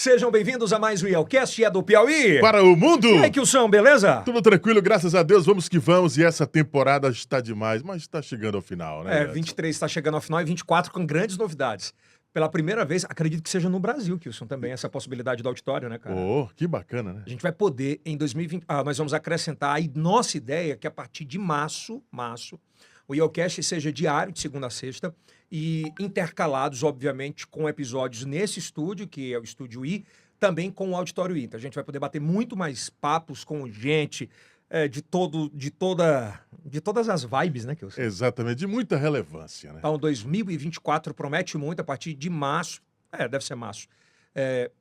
Sejam bem-vindos a mais um IELCast, é do Piauí. Para o mundo! E aí, Kilson, beleza? Tudo tranquilo, graças a Deus, vamos que vamos. E essa temporada está demais, mas está chegando ao final, né? 23 está chegando ao final e 24 com grandes novidades. Pela primeira vez, acredito que seja no Brasil, Kilson, também, essa possibilidade do auditório, né, cara? Oh, que bacana, né? A gente vai poder, em 2020... nós vamos acrescentar aí, nossa ideia é que a partir de março, o IELCast seja diário, de segunda a sexta, e intercalados, obviamente, com episódios nesse estúdio, que é o Estúdio I, também com o Auditório I. Então, a gente vai poder bater muito mais papos com gente de todas as vibes, né, Kilson? Exatamente, de muita relevância, né? Então, 2024 promete muito a partir de março, deve ser março,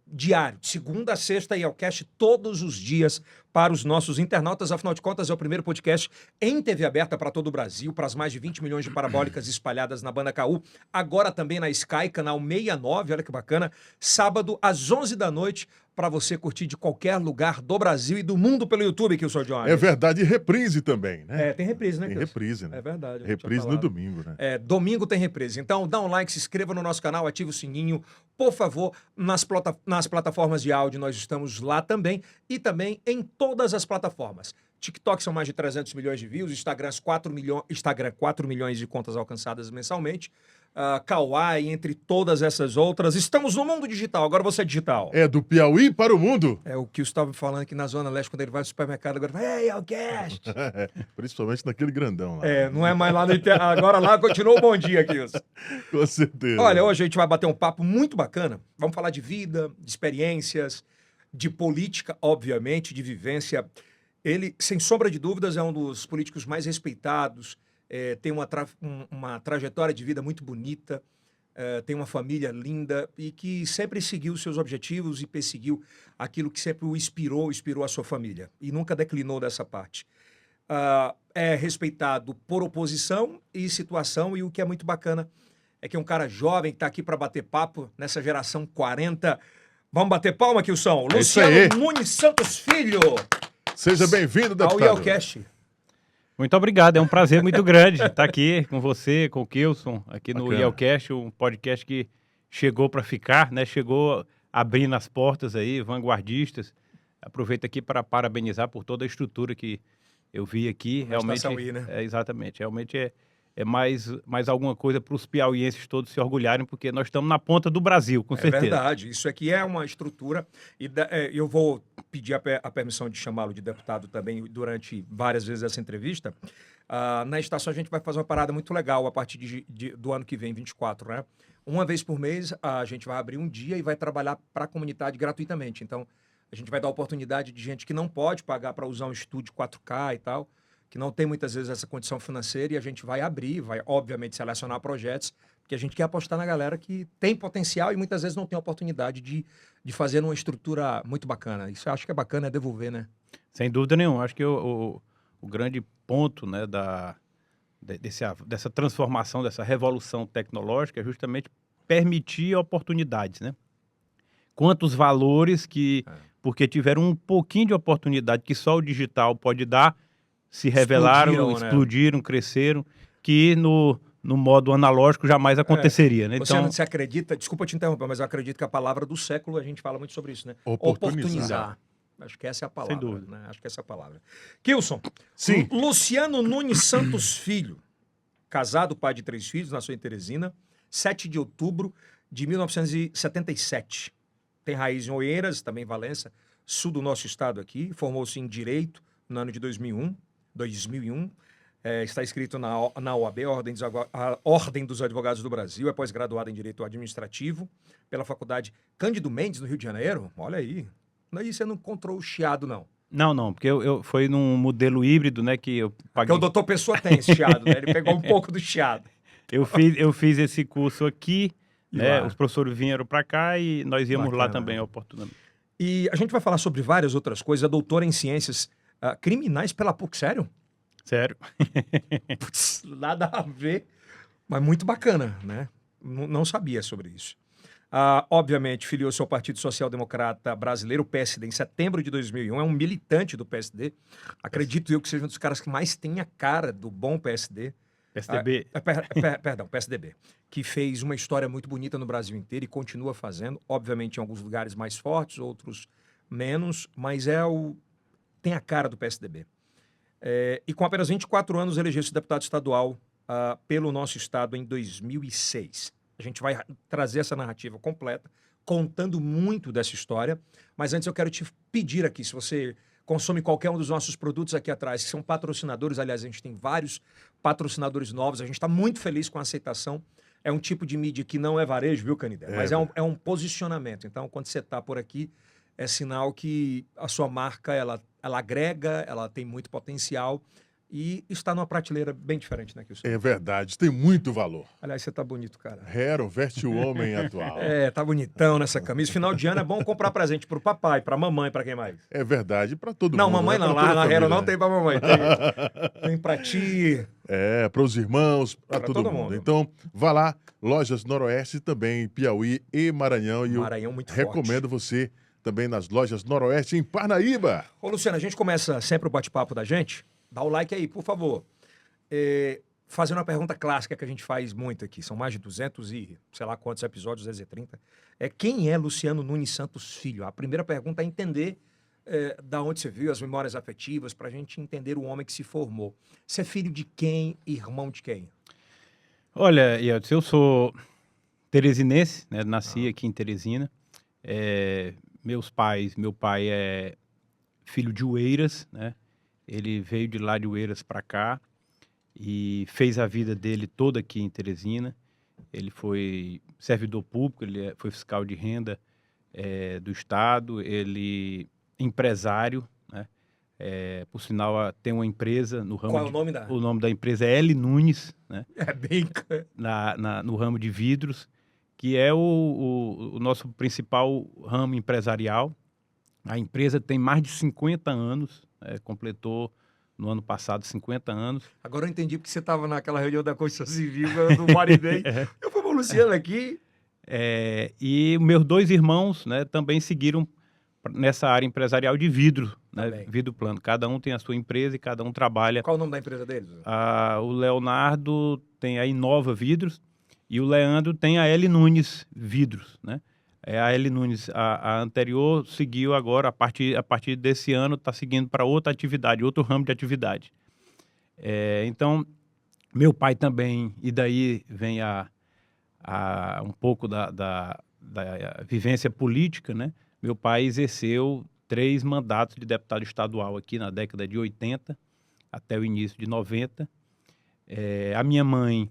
diário, de segunda a sexta, IELCast todos os dias para os nossos internautas. Afinal de contas, é o primeiro podcast em TV aberta para todo o Brasil, para as mais de 20 milhões de parabólicas espalhadas na banda KU. Agora também na Sky, canal 69, olha que bacana. Sábado, às 11 da noite, para você curtir de qualquer lugar do Brasil e do mundo pelo YouTube, Kilson Jones. É verdade, e reprise também, né? Tem reprise, né, Tem Kilson? reprise, né? É verdade. Reprise no domingo, né? Domingo tem reprise. Então, dá um like, se inscreva no nosso canal, ative o sininho. Por favor, nas plataformas de áudio, nós estamos lá também. E também em todas as plataformas. TikTok são mais de 300 milhões de views, Instagram 4 milhões de contas alcançadas mensalmente. Kawaii, entre todas essas outras. Estamos no mundo digital, agora você é digital. É do Piauí para o mundo. É o que eu estava falando aqui na Zona Leste, quando ele vai ao supermercado, agora vai, ei, IELCast! Principalmente naquele grandão lá. Não é mais lá no agora lá continua o bom dia, Kilson. Com certeza. Olha, hoje a gente vai bater um papo muito bacana. Vamos falar de vida, de experiências, de política, obviamente, de vivência. Ele, sem sombra de dúvidas, é um dos políticos mais respeitados, tem uma trajetória de vida muito bonita, tem uma família linda e que sempre seguiu seus objetivos e perseguiu aquilo que sempre o inspirou a sua família. E nunca declinou dessa parte. É respeitado por oposição e situação, e o que é muito bacana é que é um cara jovem que está aqui para bater papo nessa geração 40. Vamos bater palma, Kilson? Luciano Nunes Santos Filho. Seja bem-vindo, deputado. Ao IELCast. Muito obrigado, é um prazer muito grande estar aqui com você, com o Kilson, aqui no Bacana. IELCast, um podcast que chegou para ficar, né? Chegou abrindo as portas aí, vanguardistas. Aproveito aqui para parabenizar por toda a estrutura que eu vi aqui. Realmente, I, né? Exatamente, realmente é mais alguma coisa para os piauienses todos se orgulharem, porque nós estamos na ponta do Brasil, com certeza. É verdade, isso aqui é uma estrutura, e eu vou pedir a permissão de chamá-lo de deputado também durante várias vezes essa entrevista. Na estação a gente vai fazer uma parada muito legal a partir do ano que vem, 24, né? Uma vez por mês a gente vai abrir um dia e vai trabalhar para a comunidade gratuitamente. Então a gente vai dar oportunidade de gente que não pode pagar para usar um estúdio 4K e tal, que não tem muitas vezes essa condição financeira, e a gente vai abrir, vai obviamente selecionar projetos, porque a gente quer apostar na galera que tem potencial e muitas vezes não tem oportunidade de fazer numa estrutura muito bacana. Isso eu acho que é bacana, é devolver, né? Sem dúvida nenhuma. Acho que o grande ponto, né, dessa transformação, dessa revolução tecnológica é justamente permitir oportunidades, né? Quantos valores que, porque tiveram um pouquinho de oportunidade que só o digital pode dar, se revelaram, explodiram, cresceram, que no modo analógico jamais aconteceria, né? Então, você acredita, desculpa te interromper, mas eu acredito que a palavra do século, a gente fala muito sobre isso, né? Oportunizar. Acho que essa é a palavra. Sem dúvida. Né? Acho que essa é a palavra. Kilson, Sim. Luciano Nunes Santos Filho, casado, pai de 3 filhos, nasceu em Teresina, 7 de outubro de 1977. Tem raiz em Oeiras, também em Valença, sul do nosso estado aqui, formou-se em Direito no ano de 2001. Está inscrito na OAB, a Ordem dos Advogados do Brasil, é pós-graduado em Direito Administrativo pela Faculdade Cândido Mendes, no Rio de Janeiro. Olha aí. Aí você não encontrou o chiado, não. Não, porque eu foi num modelo híbrido, né, que eu paguei. Porque o doutor Pessoa tem esse chiado, né? Ele pegou um pouco do chiado. Eu fiz esse curso aqui, né? Os professores vieram para cá e nós íamos lá também, oportunamente. E a gente vai falar sobre várias outras coisas. A doutora em Ciências Criminais pela PUC, sério? Sério. Putz, nada a ver, mas muito bacana, né? Não sabia sobre isso. Obviamente, filiou-se ao Partido Social Democrata Brasileiro, o PSD, em setembro de 2001. É um militante do PSD. Acredito eu que seja um dos caras que mais tem a cara do bom PSD. PSDB. Perdão, PSDB, que fez uma história muito bonita no Brasil inteiro e continua fazendo, obviamente em alguns lugares mais fortes, outros menos, mas tem a cara do PSDB. E com apenas 24 anos elegeu-se deputado estadual pelo nosso estado em 2006. A gente vai trazer essa narrativa completa, contando muito dessa história, mas antes eu quero te pedir aqui, se você consome qualquer um dos nossos produtos aqui atrás, que são patrocinadores, aliás, a gente tem vários patrocinadores novos, a gente está muito feliz com a aceitação. É um tipo de mídia que não é varejo, viu, Canidé? Mas é um posicionamento. Então, quando você está por aqui, é sinal que a sua marca, ela agrega, ela tem muito potencial e está numa prateleira bem diferente, né, Kilson? É verdade, tem muito valor. Aliás, você tá bonito, cara. Hero veste o homem atual. Tá bonitão nessa camisa. Final de ano é bom comprar presente pro papai, pra mamãe, pra quem mais? É verdade, para todo Não, mundo. mamãe não, lá na Hero não tem pra mamãe. Tem pra ti. Para os irmãos, para todo mundo. mundo. Então, vá lá, Lojas Noroeste também, Piauí e Maranhão. E Maranhão muito recomendo você também nas Lojas Noroeste em Parnaíba. Ô, Luciano, a gente começa sempre o bate-papo da gente. Dá o like aí, por favor. Fazendo uma pergunta clássica que a gente faz muito aqui. São mais de 200 e sei lá quantos episódios, 230. Quem é Luciano Nunes Santos Filho? A primeira pergunta é entender da onde você viu, as memórias afetivas, para a gente entender o homem que se formou. Você é filho de quem, irmão de quem? Olha, Yeltsin, eu sou teresinense, né? Nasci aqui em Teresina. Meu pai é filho de Oeiras, né? Ele veio de lá de Oeiras para cá e fez a vida dele toda aqui em Teresina. Ele foi servidor público, ele foi fiscal de renda do estado, ele empresário, né? Por sinal, tem uma empresa no ramo. Qual é o nome da? O nome da empresa é L. Nunes, né? É bem. No ramo de vidros, que é o nosso principal ramo empresarial. A empresa tem mais de 50 anos, completou no ano passado 50 anos. Agora eu entendi porque você estava naquela reunião da Constituição Civil do Maribem. Eu fui com o Luciano aqui. E meus dois irmãos, né, também seguiram nessa área empresarial de vidro, né, vidro plano. Cada um tem a sua empresa e cada um trabalha. Qual o nome da empresa deles? O Leonardo tem a Inova Vidros e o Leandro tem a L. Nunes Vidros, né? A L. Nunes, a anterior, seguiu agora, a partir desse ano, está seguindo para outra atividade, outro ramo de atividade. Então, meu pai também, e daí vem um pouco da vivência política, né? Meu pai exerceu 3 mandatos de deputado estadual aqui na década de 80, até o início de 90. A minha mãe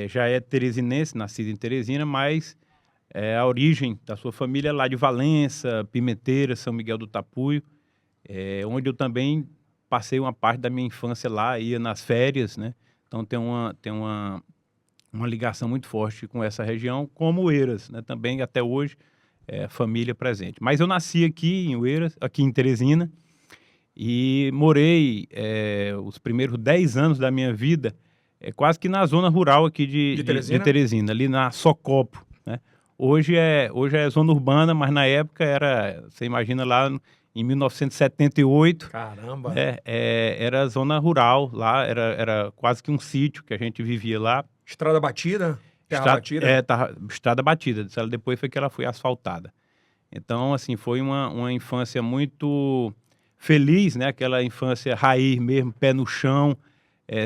já é teresinense, nascida em Teresina, mas a origem da sua família é lá de Valença, Pimenteira, São Miguel do Tapuio, onde eu também passei uma parte da minha infância lá, ia nas férias, né? Então tem uma ligação muito forte com essa região, como Oeiras, né? Também até hoje família presente. Mas eu nasci aqui em Oeiras, aqui em Teresina, e morei os primeiros 10 anos da minha vida quase que na zona rural aqui de Teresina, ali na Socopo, né? Hoje é zona urbana, mas na época você imagina lá em 1978. Caramba! Era zona rural, lá era quase que um sítio que a gente vivia lá. Estrada batida? Terra batida? Estrada batida. Depois foi que ela foi asfaltada. Então, assim, foi uma infância muito feliz, né? Aquela infância raiz mesmo, pé no chão,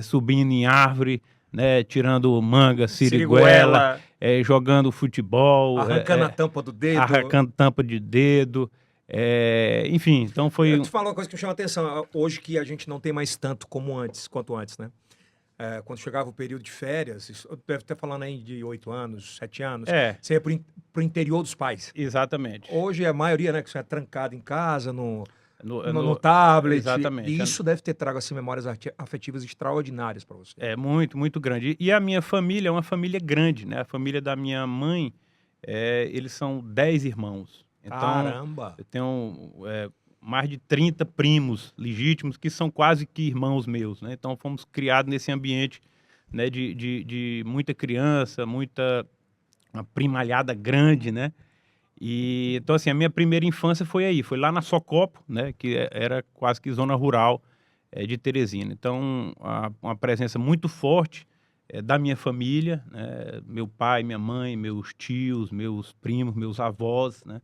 subindo em árvore, né? Tirando manga, siriguela. Jogando futebol. Arrancando a tampa do dedo. Arrancando tampa de dedo. Enfim, então foi... Tu falou uma coisa que me chama a atenção. Hoje que a gente não tem mais tanto quanto antes, né? Quando chegava o período de férias, eu deve estar falando aí de 8 anos, 7 anos, você ia pro interior dos pais. Exatamente. Hoje a maioria, né, que você é trancado em casa, no tablet. Exatamente. E isso deve ter trago assim, memórias afetivas extraordinárias para você. Muito, muito grande. E a minha família é uma família grande, né? A família da minha mãe, eles são 10 irmãos. Então, caramba! Eu tenho mais de 30 primos legítimos que são quase que irmãos meus, né? Então fomos criados nesse ambiente, né, de muita criança, uma primalhada grande, né? E então assim, a minha primeira infância foi lá na Socopo, né, que era quase que zona rural de Teresina. Então, uma presença muito forte da minha família, né? Meu pai, minha mãe, meus tios, meus primos, meus avós, né?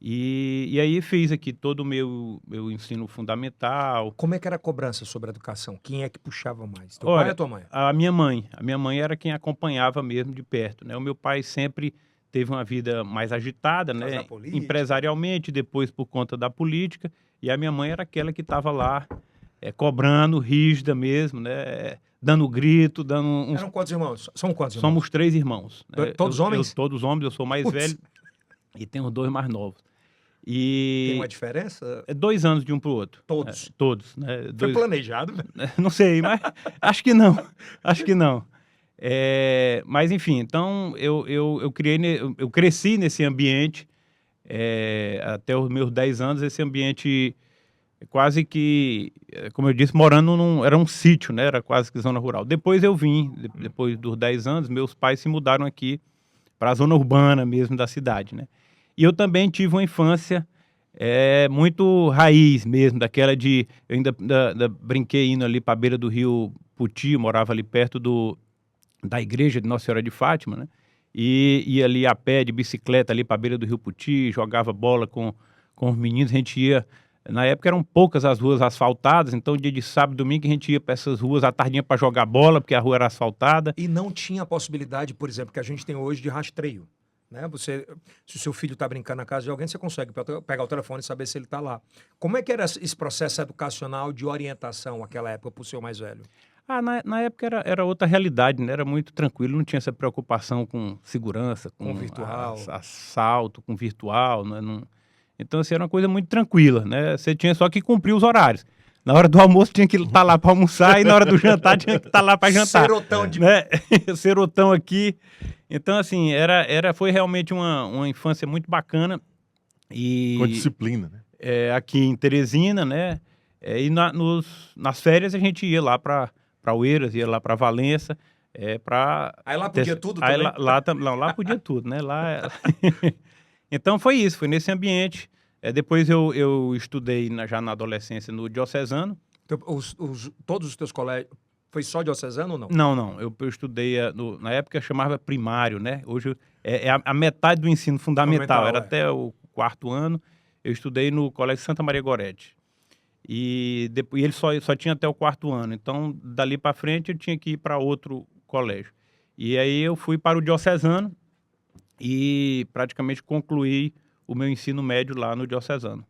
E aí fiz aqui todo o meu ensino fundamental. Como é que era a cobrança sobre a educação? Quem é que puxava mais? Teu pai Olha, ou tua mãe? a minha mãe. A minha mãe era quem acompanhava mesmo de perto, né? O meu pai sempre teve uma vida mais agitada, Por causa né? da política. Empresarialmente, depois por conta da política. E a minha mãe era aquela que estava lá cobrando, rígida mesmo, né? Dando grito, dando uns... Eram quantos irmãos? São quantos irmãos? Somos 3 irmãos, né? Todos homens? Todos homens, eu sou mais Putz. velho e tenho 2 mais novos. Tem E uma diferença? 2 anos de um para o outro. Todos? Todos, né? Foi planejado, velho. Não sei, mas acho que não. Acho que não. Mas, enfim, então eu cresci nesse ambiente até os meus 10 anos, esse ambiente quase que, como eu disse, morando era um sítio, né? Era quase que zona rural. Depois eu vim, depois dos 10 anos, meus pais se mudaram aqui para a zona urbana mesmo da cidade, né? E eu também tive uma infância muito raiz mesmo, daquela de... Eu ainda brinquei indo ali para a beira do rio Puti, morava ali perto da igreja de Nossa Senhora de Fátima, né? E ia ali a pé, de bicicleta ali para a beira do rio Puti, jogava bola com os meninos, a gente ia... Na época eram poucas as ruas asfaltadas, então dia de sábado e domingo a gente ia para essas ruas à tardinha para jogar bola, porque a rua era asfaltada. E não tinha a possibilidade, por exemplo, que a gente tem hoje de rastreio. Né? Se o seu filho está brincando na casa de alguém, você consegue pegar o telefone e saber se ele está lá. Como é que era esse processo educacional de orientação naquela época para o seu mais velho? Na época era outra realidade, né? Era muito tranquilo, não tinha essa preocupação com segurança, com virtual, assalto, com virtual, né? Então, assim, era uma coisa muito tranquila, né? Você tinha só que cumprir os horários. Na hora do almoço tinha que estar lá para almoçar e na hora do jantar tinha que estar lá para jantar. Serotão de... né? Serotão aqui. Então, assim, foi realmente uma infância muito bacana. Com disciplina, né? Aqui em Teresina, né? E nas férias a gente ia lá para Oeiras, ia lá para Valença. Aí lá podia tudo também? Lá podia tudo, né? Lá... Então foi isso, foi nesse ambiente. Depois eu estudei já na adolescência no Diocesano. Então, todos os teus colégios, foi só diocesano ou não? Não. Eu estudei, na época chamava primário, né? Hoje a metade do ensino fundamental, era até o 4º ano. Eu estudei no Colégio Santa Maria Gorete. E ele só tinha até o 4º ano. Então, dali para frente, eu tinha que ir para outro colégio. E aí eu fui para o Diocesano e praticamente concluí o meu ensino médio lá no Diocesano.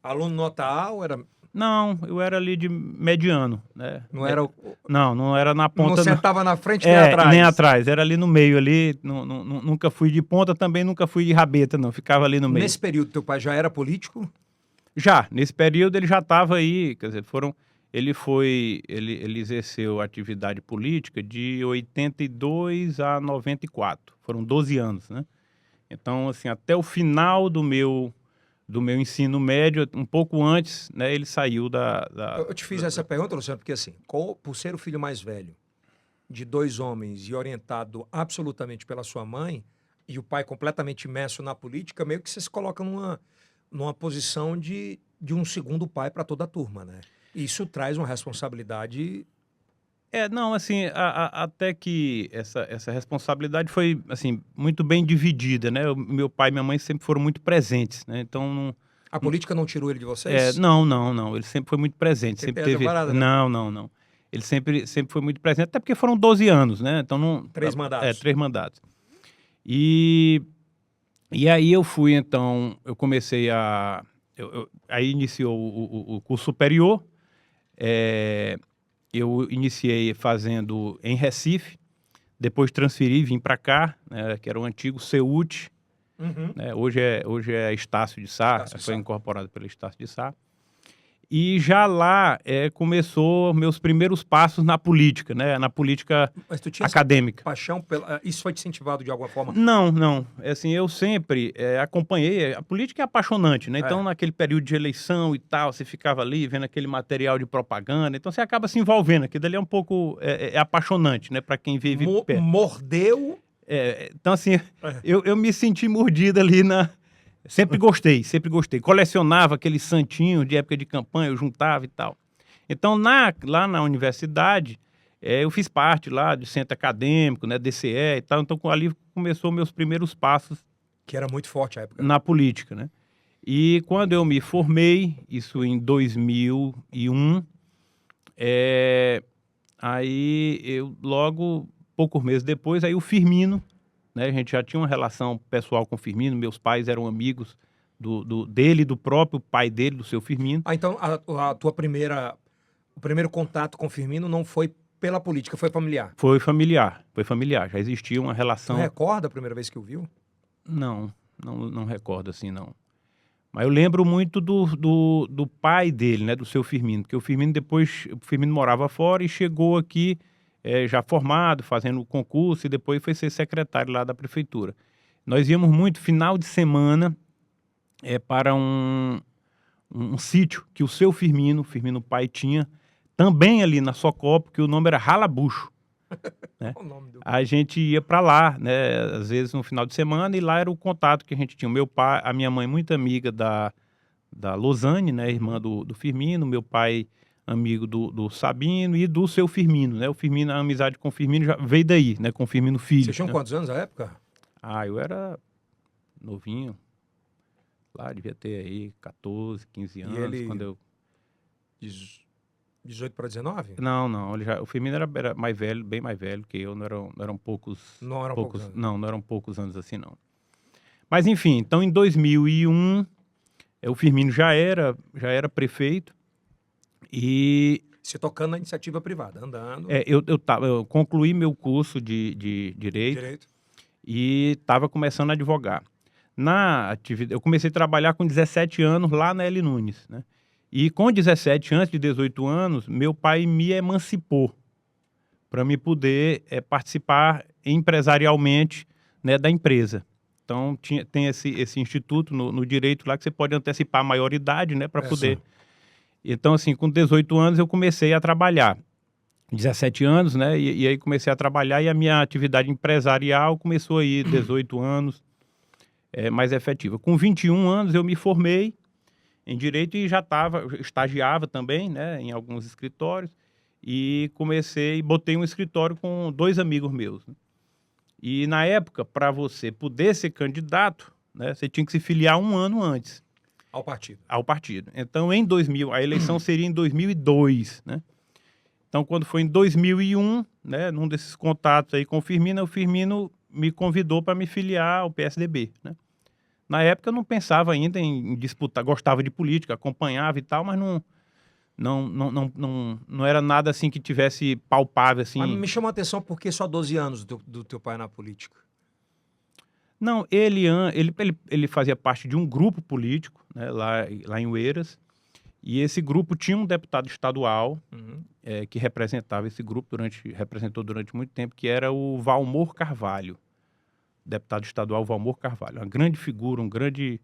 Aluno nota A ou era... Não, eu era ali de mediano, né? Não era Não era na ponta. Não sentava na frente nem atrás? Nem atrás, era ali no meio ali. Nunca fui de ponta, também nunca fui de rabeta, não. Ficava ali no meio. Nesse período, teu pai já era político? Já, nesse período ele já estava aí, quer dizer, ele exerceu atividade política de 82 a 94, foram 12 anos, né? Então, assim, até o final do meu ensino médio, um pouco antes, né, ele saiu Eu te fiz essa pergunta, Luciano, porque assim, por ser o filho mais velho de 2 homens e orientado absolutamente pela sua mãe, e o pai completamente imerso na política, meio que você se coloca numa posição de um segundo pai para toda a turma, né? Isso traz uma responsabilidade... Não, assim, até que essa responsabilidade foi, assim, muito bem dividida, né? Meu pai e minha mãe sempre foram muito presentes, né? Então... A política não tirou ele de vocês? Não. Ele sempre foi muito presente. Sempre teve... parada, né? Não. Ele sempre foi muito presente, até porque foram 12 anos, né? Então não... 3 mandatos. 3 mandatos. E aí eu fui, então, eu comecei aí iniciou o curso superior. Eu iniciei fazendo em Recife, depois transferi, vim para cá, né, que era o antigo CEUT, né, hoje é Estácio de Sá, foi incorporado pelo Estácio de Sá. E já lá começou meus primeiros passos na política, né? Na política Mas tu tinha acadêmica. Paixão isso foi te incentivado de alguma forma? Não. Assim, eu sempre acompanhei. A política é apaixonante, né? Então, naquele período de eleição e tal, você ficava ali vendo aquele material de propaganda. Então, você acaba se envolvendo. Aquilo ali é um pouco apaixonante, né? Para quem vive perto. Mordeu? Então, assim, eu me senti mordido ali Sempre gostei, sempre gostei. Colecionava aqueles santinhos de época de campanha, eu juntava e tal. Então, lá na universidade, eu fiz parte lá do centro acadêmico, né, DCE e tal. Então, ali começou meus primeiros passos Que era muito forte a época. na política, né? E quando eu me formei, isso em 2001, aí eu logo, poucos meses depois, aí o Firmino, né? A gente já tinha uma relação pessoal com o Firmino, meus pais eram amigos dele, do próprio pai dele, do seu Firmino. Então, o primeiro contato com o Firmino não foi pela política, foi familiar. Foi familiar, já existia uma Você relação... recorda a primeira vez que o viu? Não recordo assim, não. Mas eu lembro muito do pai dele, né, do seu Firmino, porque o Firmino morava fora e chegou aqui já formado, fazendo o concurso e depois foi ser secretário lá da prefeitura. Nós íamos muito, final de semana, para um sítio que o seu Firmino pai tinha, também ali na Socopo, que o nome era Ralabucho. Né? Qual o nome do... A gente ia para lá, né, às vezes no final de semana, e lá era o contato que a gente tinha. O meu pai, a minha mãe, muito amiga da Losane, né, irmã do Firmino, meu pai, amigo do Sabino e do seu Firmino, né? O Firmino, a amizade com o Firmino já veio daí, né, com o Firmino filho. Vocês tinham né? quantos anos na época? Eu era novinho, lá devia ter aí 14, 15 anos, ele- quando eu... 18 para 19? Não, o Firmino era mais velho, bem mais velho que eu, não eram poucos... Não eram poucos anos. Não eram poucos anos assim, não. Mas, enfim, então em 2001, o Firmino já era prefeito e Você tocando na iniciativa privada, andando. eu concluí meu curso de Direito e estava começando a advogar. Eu comecei a trabalhar com 17 anos lá na L. Nunes, né? E com 17, antes de 18 anos, meu pai me emancipou para me poder participar empresarialmente, né, da empresa. Então, tem esse instituto no direito lá que você pode antecipar a maioridade, né, para poder... Sim. Então, assim, com 18 anos eu comecei a trabalhar. 17 anos, né, e aí comecei a trabalhar e a minha atividade empresarial começou aí 18 anos, mais efetiva. Com 21 anos eu me formei em Direito e estagiava também, né, em alguns escritórios e botei um escritório com 2 amigos meus, né? E na época, para você poder ser candidato, né, você tinha que se filiar um ano antes Ao partido. ao partido. Então, a eleição seria em 2002, né? Então, quando foi em 2001, né, num desses contatos aí com o Firmino me convidou para me filiar ao PSDB, né? Na época eu não pensava ainda em disputar, gostava de política, acompanhava e tal, mas não era nada assim que tivesse palpável assim. Mas me chamou a atenção porque só 12 anos do teu pai na política. Não, ele fazia parte de um grupo político, né, lá em Oeiras, e esse grupo tinha um deputado estadual Uhum. que representava esse grupo, representou durante muito tempo, que era o Valmor Carvalho, deputado estadual Valmor Carvalho, uma grande figura, um grande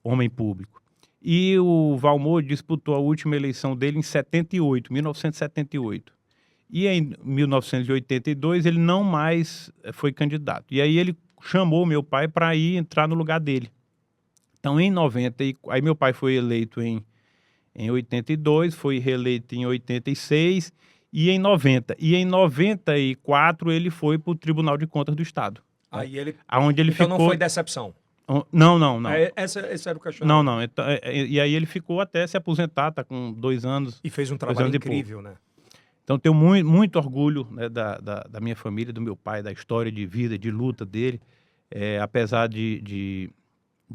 homem público. E o Valmor disputou a última eleição dele em 1978. E em 1982 ele não mais foi candidato. E aí ele chamou meu pai para entrar no lugar dele. Então, em 90, aí meu pai foi eleito em 82, foi reeleito em 86 e em 90. E em 94 ele foi para o Tribunal de Contas do Estado. Aí ele... Aonde ele Então ficou... não foi decepção. Não. Esse era o questionamento. Não. Então, e aí ele ficou até se aposentar, tá com 2 anos. E fez um 2 trabalho anos e pouco. incrível, né? Então tenho muito orgulho, né, da minha família, do meu pai, da história de vida, de luta dele. Apesar de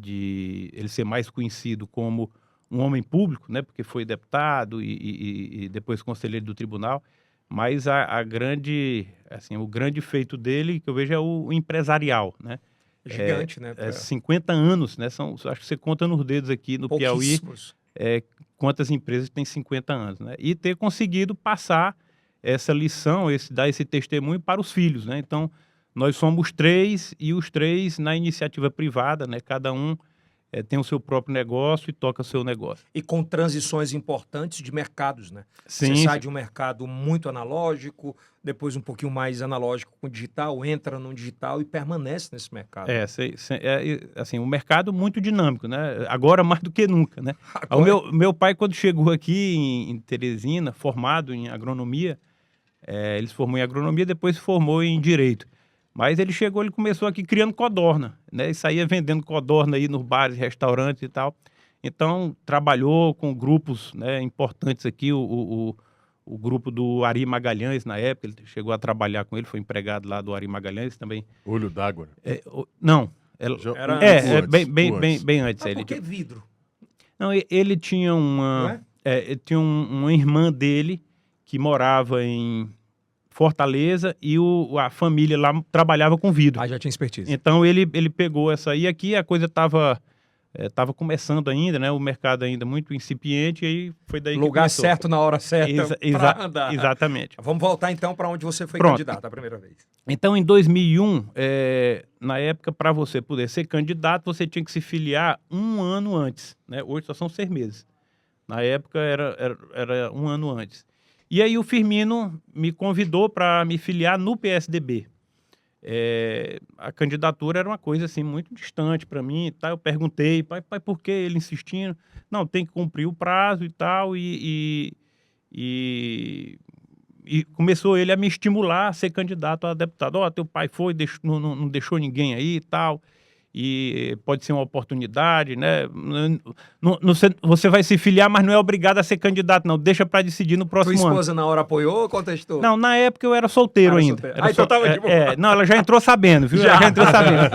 ele ser mais conhecido como um homem público, né, porque foi deputado e depois conselheiro do tribunal, mas o grande feito dele, que eu vejo, é o empresarial, né? Gigante, né? 50 anos, né? Acho que você conta nos dedos aqui no Piauí quantas empresas têm 50 anos, né? E ter conseguido passar essa lição, dar esse testemunho para os filhos, né? Então, nós somos 3 e os 3 na iniciativa privada, né? Cada um tem o seu próprio negócio e toca o seu negócio. E com transições importantes de mercados, né? Sim, Você sai de um mercado muito analógico, depois um pouquinho mais analógico com digital, entra no digital e permanece nesse mercado. Assim, um mercado muito dinâmico, né? Agora mais do que nunca, né? Agora- O meu pai, quando chegou aqui em Teresina, formado em agronomia, ele se formou em agronomia, depois se formou em direito. Mas ele chegou, ele começou aqui criando codorna, né? E saía vendendo codorna aí nos bares, restaurantes e tal. Então, trabalhou com grupos, né, importantes aqui, o grupo do Ari Magalhães, na época, ele chegou a trabalhar com ele, foi empregado lá do Ari Magalhães também. Olho d'água. Não, Era Antes, bem antes. Mas Ele por que vidro? Não, ele tinha Não é? ele tinha uma irmã dele que morava em Fortaleza e a família lá trabalhava com vidro. Ah, já tinha expertise. Então ele pegou essa aí. Aqui a coisa estava começando ainda, né? O mercado ainda muito incipiente, e aí foi daí que Lugar começou. certo na hora certa pra andar. Exatamente. Vamos voltar então para onde você foi Pronto. candidato a primeira vez. Então, em 2001, na época, para você poder ser candidato, você tinha que se filiar um ano antes, né? Hoje só são 6 meses. Na época era um ano antes. E aí o Firmino me convidou para me filiar no PSDB. A candidatura era uma coisa assim muito distante para mim, tá? Eu perguntei, pai, por que ele insistindo? Não, tem que cumprir o prazo e tal, e começou ele a me estimular a ser candidato a deputado. Teu pai foi, não deixou ninguém aí e tal, e pode ser uma oportunidade, né? Você vai se filiar, mas não é obrigado a ser candidato, não. Deixa para decidir no Tua próximo ano. esposa na hora apoiou ou contestou? Não, na época eu era solteiro ainda. Solteiro. Então tava de boa. Não, ela já entrou sabendo, viu? Já. Ela já entrou sabendo.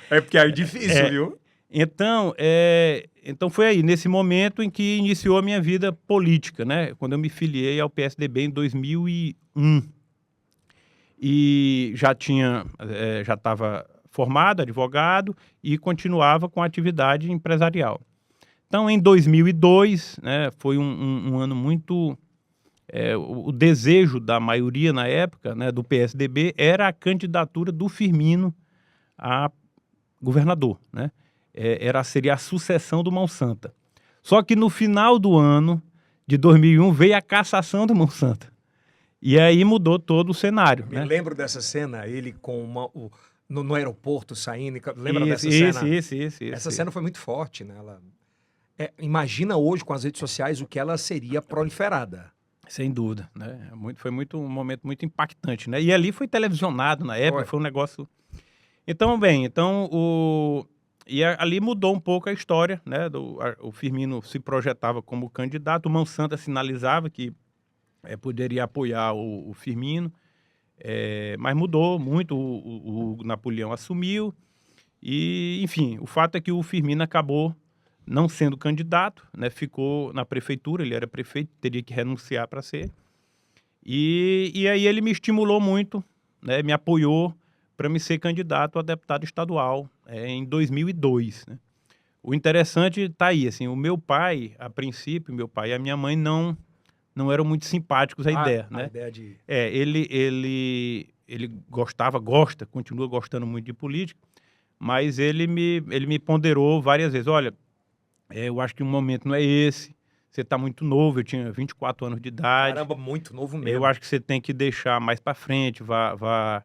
É porque aí é difícil, viu? Então foi aí, nesse momento em que iniciou a minha vida política, né? Quando eu me filiei ao PSDB em 2001. E já estava formado, advogado, e continuava com a atividade empresarial. Então, em 2002, né, foi um ano muito... o desejo da maioria na época, né, do PSDB era a candidatura do Firmino a governador, né? Seria a sucessão do Mão Santa. Só que no final do ano de 2001 veio a cassação do Mão Santa. E aí mudou todo o cenário. Me né? lembro dessa cena, ele com no aeroporto saindo. Lembra dessa Isso. cena? Essa cena foi muito forte, né? Imagina hoje com as redes sociais o que ela seria proliferada. Sem dúvida, né? Foi um momento muito impactante, né? E ali foi televisionado na época, foi um negócio... Então, E ali mudou um pouco a história, né? O Firmino se projetava como candidato, o Mão Santa sinalizava que poderia apoiar o Firmino, mas mudou muito, o Napoleão assumiu, e, enfim, o fato é que o Firmino acabou não sendo candidato, né? Ficou na prefeitura, ele era prefeito, teria que renunciar para ser, e aí ele me estimulou muito, né? Me apoiou para me ser candidato a deputado estadual em 2002, né? O interessante está aí, assim, o meu pai, a princípio, meu pai e a minha mãe não eram muito simpáticos à ideia, né? A ideia de... Ele gosta, continua gostando muito de política, mas ele me ponderou várias vezes, olha, eu acho que o momento não é esse, você está muito novo, eu tinha 24 anos de idade. Caramba, muito novo mesmo. Eu acho que você tem que deixar mais para frente, vá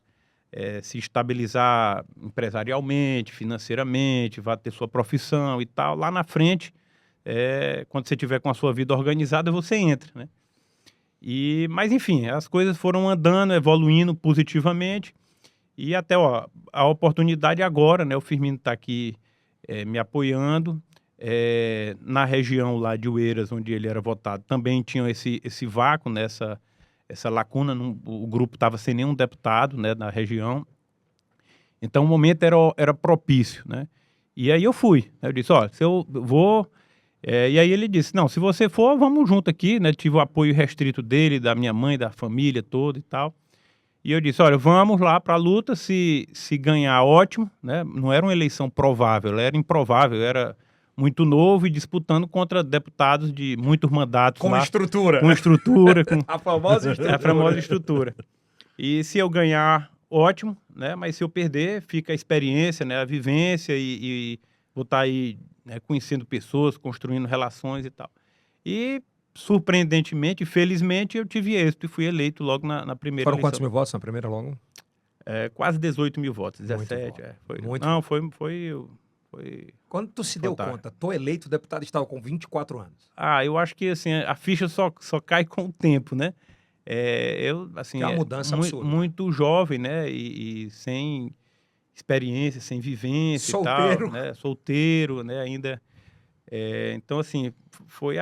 se estabilizar empresarialmente, financeiramente, vá ter sua profissão e tal. Lá na frente, quando você tiver com a sua vida organizada, você entra, né? Mas, enfim, as coisas foram andando, evoluindo positivamente, e até a oportunidade agora, né? O Firmino está aqui me apoiando. Na região lá de Oeiras, onde ele era votado, também tinha esse vácuo, né? Essa lacuna, o grupo estava sem nenhum deputado, né, na região. Então o momento era propício, né? E aí eu fui, né? Eu disse, se eu vou... e aí ele disse, não, se você for, vamos junto aqui, né? Tive o apoio restrito dele, da minha mãe, da família toda e tal. E eu disse, olha, vamos lá para a luta, se ganhar, ótimo, né? Não era uma eleição provável, era improvável, era muito novo e disputando contra deputados de muitos mandatos com lá. Estrutura. Com estrutura. A famosa estrutura. A famosa estrutura. E se eu ganhar, ótimo, né? Mas se eu perder, fica a experiência, né? A vivência e vou estar aí, né, conhecendo pessoas, construindo relações e tal. E, surpreendentemente, felizmente, eu tive êxito e fui eleito logo na primeira Foram eleição. quantos mil votos na primeira logo? Quase 18 mil votos, Muito 17. voto, Foi. muito Não, foi. Quando tu se deu Fantástico. conta, tô eleito deputado estadual com 24 anos. Eu acho que assim, a ficha só cai com o tempo, né? Eu, assim, Que é uma mudança absurda. muito jovem, né? E sem experiência, sem vivência Solteiro. e tal, né? Solteiro, né? Ainda. Então, assim,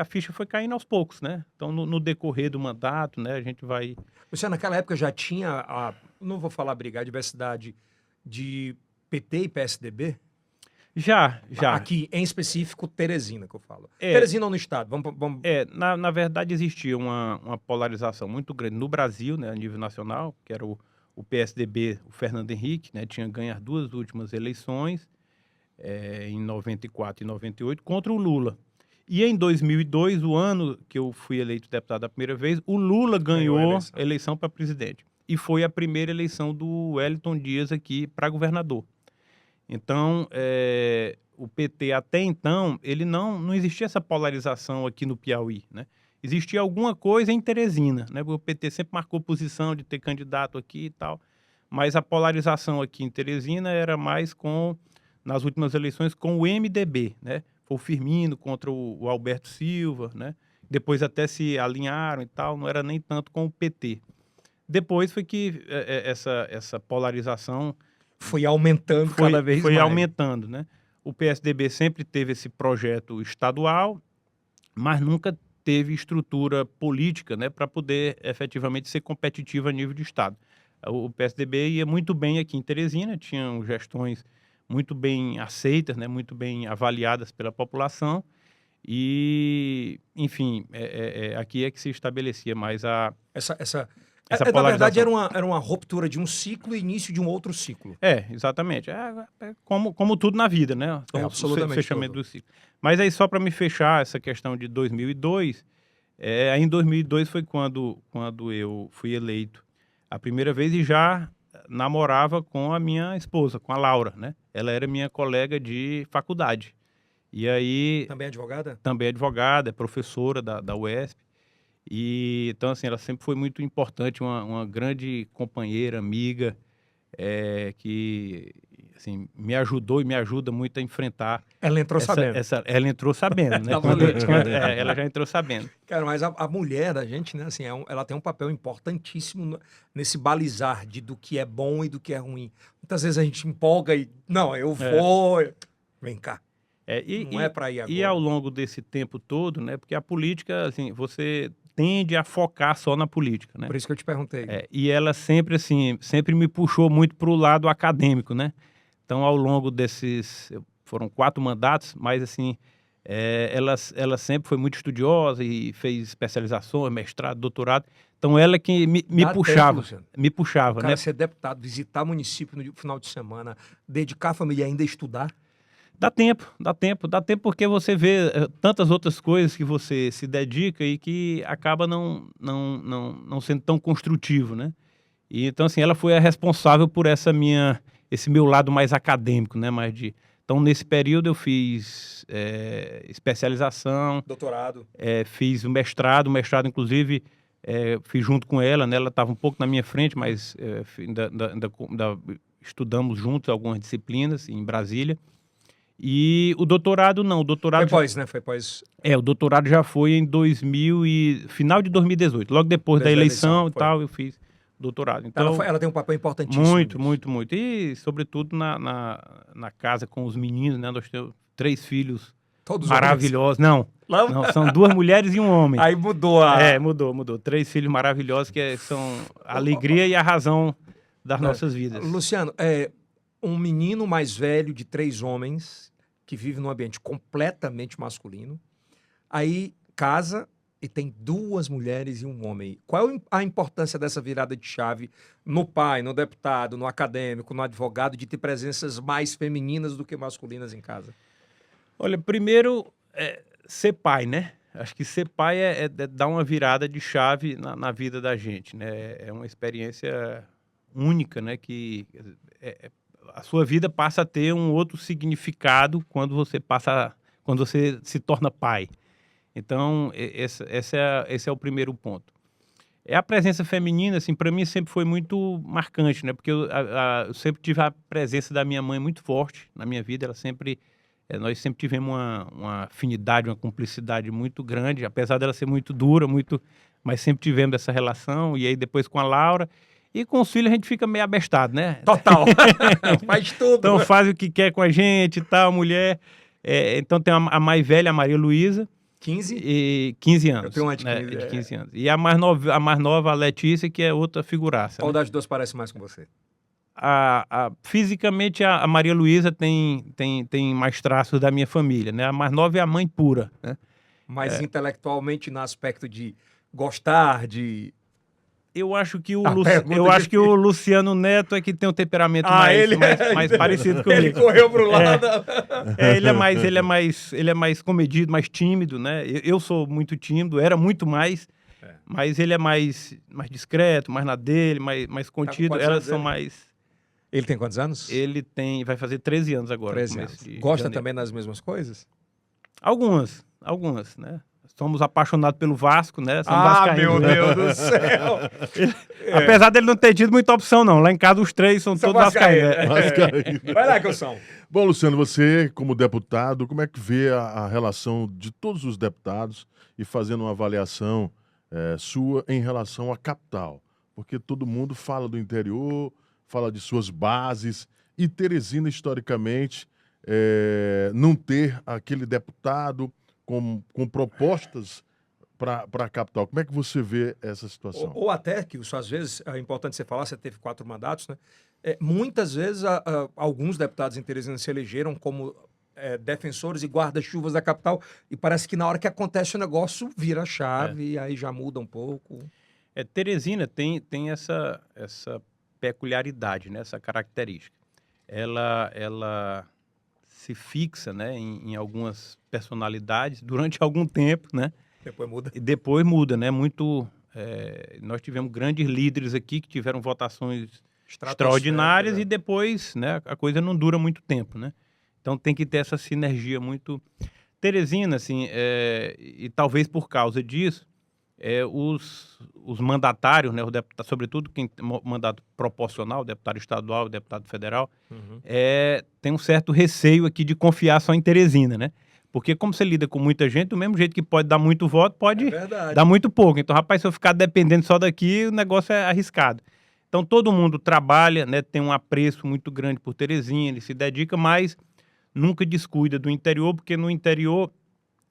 a ficha foi caindo aos poucos, né? Então, no decorrer do mandato, né? A gente vai... Você naquela época já tinha, não vou falar brigar, diversidade de PT e PSDB? Já. Aqui, em específico, Teresina, que eu falo. É. Teresina ou no estado? Vamos... Na verdade, existia uma polarização muito grande no Brasil, né, a nível nacional, que era o PSDB, o Fernando Henrique, né, tinha ganho as duas últimas eleições, em 94 e 98, contra o Lula. E em 2002, o ano que eu fui eleito deputado a primeira vez, o Lula ganhou a eleição para presidente. E foi a primeira eleição do Wellington Dias aqui para governador. Então, o PT até então, ele não existia essa polarização aqui no Piauí, né? Existia alguma coisa em Teresina, né? O PT sempre marcou posição de ter candidato aqui e tal, mas a polarização aqui em Teresina era mais nas últimas eleições, com o MDB, né? Foi o Firmino contra o Alberto Silva, né? Depois até se alinharam e tal, não era nem tanto com o PT. Depois foi que essa polarização foi aumentando cada vez mais. Foi aumentando, né? O PSDB sempre teve esse projeto estadual, mas nunca teve estrutura política, né, para poder efetivamente ser competitivo a nível de estado. O PSDB ia muito bem aqui em Teresina, tinham gestões muito bem aceitas, né, muito bem avaliadas pela população e, enfim, aqui é que se estabelecia mais essa na verdade, era uma ruptura de um ciclo e início de um outro ciclo. Exatamente. Como tudo na vida, né? Então, absolutamente o fechamento do ciclo. Mas aí, só para me fechar essa questão de 2002, aí em 2002 foi quando eu fui eleito a primeira vez e já namorava com a minha esposa, com a Laura, né? Ela era minha colega de faculdade. E aí... Também advogada? Também advogada, é professora da UESP. E então, assim, ela sempre foi muito importante, uma grande companheira, amiga, que, assim, me ajudou e me ajuda muito a enfrentar. Ela entrou sabendo. Ela entrou sabendo, né? Ela já entrou sabendo. Cara, mas a mulher da gente, né, assim, ela tem um papel importantíssimo nesse balizar do que é bom e do que é ruim. Muitas vezes a gente empolga e, não, eu vou, vem cá. Não é para ir agora. E ao longo desse tempo todo, né? Porque a política, assim, você tende a focar só na política, né? Por isso que eu te perguntei. E ela sempre, assim, sempre me puxou muito para o lado acadêmico, né? Então, ao longo foram 4 mandatos, mas, assim, ela sempre foi muito estudiosa e fez especializações, mestrado, doutorado. Então, ela que me puxava, me puxava, né? Cara, ser deputado, visitar município no final de semana, dedicar a família e ainda estudar. Dá tempo porque você vê tantas outras coisas que você se dedica e que acaba não sendo tão construtivo, né? E então, assim, ela foi a responsável por esse meu lado mais acadêmico, né? Então, nesse período eu fiz especialização. Doutorado. Fiz o mestrado, inclusive, fiz junto com ela, né? Ela estava um pouco na minha frente, mas ainda estudamos juntos algumas disciplinas em Brasília. E o doutorado não, o doutorado... Foi pós, né? Foi pós. O doutorado já foi em final de 2018, logo depois da eleição e tal, eu fiz doutorado. Então, ela tem um papel importantíssimo. Muito. E, sobretudo, na casa com os meninos, né? Nós temos 3 filhos todos maravilhosos. Não, são 2 mulheres e um homem. Aí mudou mudou. 3 filhos maravilhosos que são a alegria e a razão das nossas vidas. Luciano, um menino mais velho de 3 homens que vive num ambiente completamente masculino, aí casa e tem 2 mulheres e um homem. Qual é a importância dessa virada de chave no pai, no deputado, no acadêmico, no advogado, de ter presenças mais femininas do que masculinas em casa? Olha, primeiro, ser pai, né? Acho que ser pai é dar uma virada de chave na vida da gente, né? É uma experiência única, né? Que a sua vida passa a ter um outro significado quando você se torna pai. Então, esse é o primeiro ponto. A presença feminina, assim, para mim sempre foi muito marcante, né? Porque eu sempre tive a presença da minha mãe muito forte na minha vida. Nós sempre tivemos uma afinidade, uma cumplicidade muito grande, apesar dela ser muito dura, mas sempre tivemos essa relação. E aí depois com a Laura e com os filhos a gente fica meio abestado, né? Total. Faz tudo. Então faz o que quer com a gente e tal, mulher. Então tem a mais velha, a Maria Luísa. 15? E 15 anos. Eu tenho uma de 15. De 15 anos. E a mais nova, a Letícia, que é outra figuraça. Qual né? das duas parece mais com você? Fisicamente, a Maria Luísa tem mais traços da minha família, né? A mais nova é a mãe pura, né? Mas intelectualmente, no aspecto de gostar, de... Eu acho que pergunta que o Luciano Neto é que tem um temperamento mais parecido comigo. Ele correu pro lado. Ele é mais comedido, mais tímido, né? Eu sou muito tímido, era muito mais, mas ele é mais discreto, mais na dele, mais contido. Elas são mais... Ele tem quantos anos? Vai fazer 13 anos agora. 13 anos. Gosta também das mesmas coisas? Algumas, né? Somos apaixonados pelo Vasco, né? Somos vascaínos, meu né? Deus do céu! Apesar dele não ter tido muita opção, não. Lá em casa os três são todos vascaínos. Vai lá, Gilson. Bom, Luciano, você, como deputado, como é que vê a relação de todos os deputados e fazendo uma avaliação sua em relação à capital? Porque todo mundo fala do interior, fala de suas bases, e Teresina, historicamente, não ter aquele deputado com propostas para a capital. Como é que você vê essa situação? Ou até que, às vezes, é importante você falar, você teve 4 mandatos, né? Muitas vezes, alguns deputados em Teresina se elegeram como defensores e guarda-chuvas da capital, e parece que na hora que acontece o negócio, vira a chave, e aí já muda um pouco. Teresina tem essa peculiaridade, né? Essa característica. Ela se fixa, né, em algumas personalidades durante algum tempo, né? Depois muda. E depois muda, né? Nós tivemos grandes líderes aqui que tiveram votações extraordinárias e depois, né, a coisa não dura muito tempo, né? Então tem que ter essa sinergia muito... Teresina, assim, e talvez por causa disso, os mandatários, né, sobretudo quem tem mandato proporcional, o deputado estadual, o deputado federal, tem um certo receio aqui de confiar só em Teresina, né? Porque como você lida com muita gente, do mesmo jeito que pode dar muito voto, pode dar muito pouco. Então, rapaz, se eu ficar dependendo só daqui, o negócio é arriscado. Então, todo mundo trabalha, né, tem um apreço muito grande por Teresina, ele se dedica, mas nunca descuida do interior, porque no interior,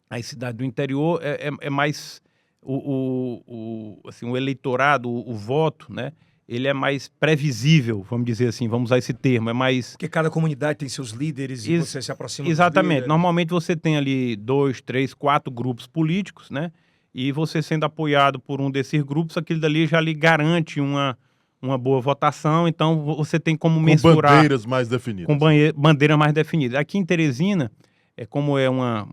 as cidades do interior é mais... o eleitorado, o voto, né? Ele é mais previsível, vamos dizer assim, vamos usar esse termo, é mais... Porque cada comunidade tem seus líderes e você se aproxima Exatamente. dos Normalmente você tem ali 2, 3, 4 grupos políticos, né? E você sendo apoiado por um desses grupos, aquele dali já lhe garante uma boa votação, então você tem como mensurar... Com bandeiras mais definidas. Com bandeiras mais definidas. Aqui em Teresina, como é uma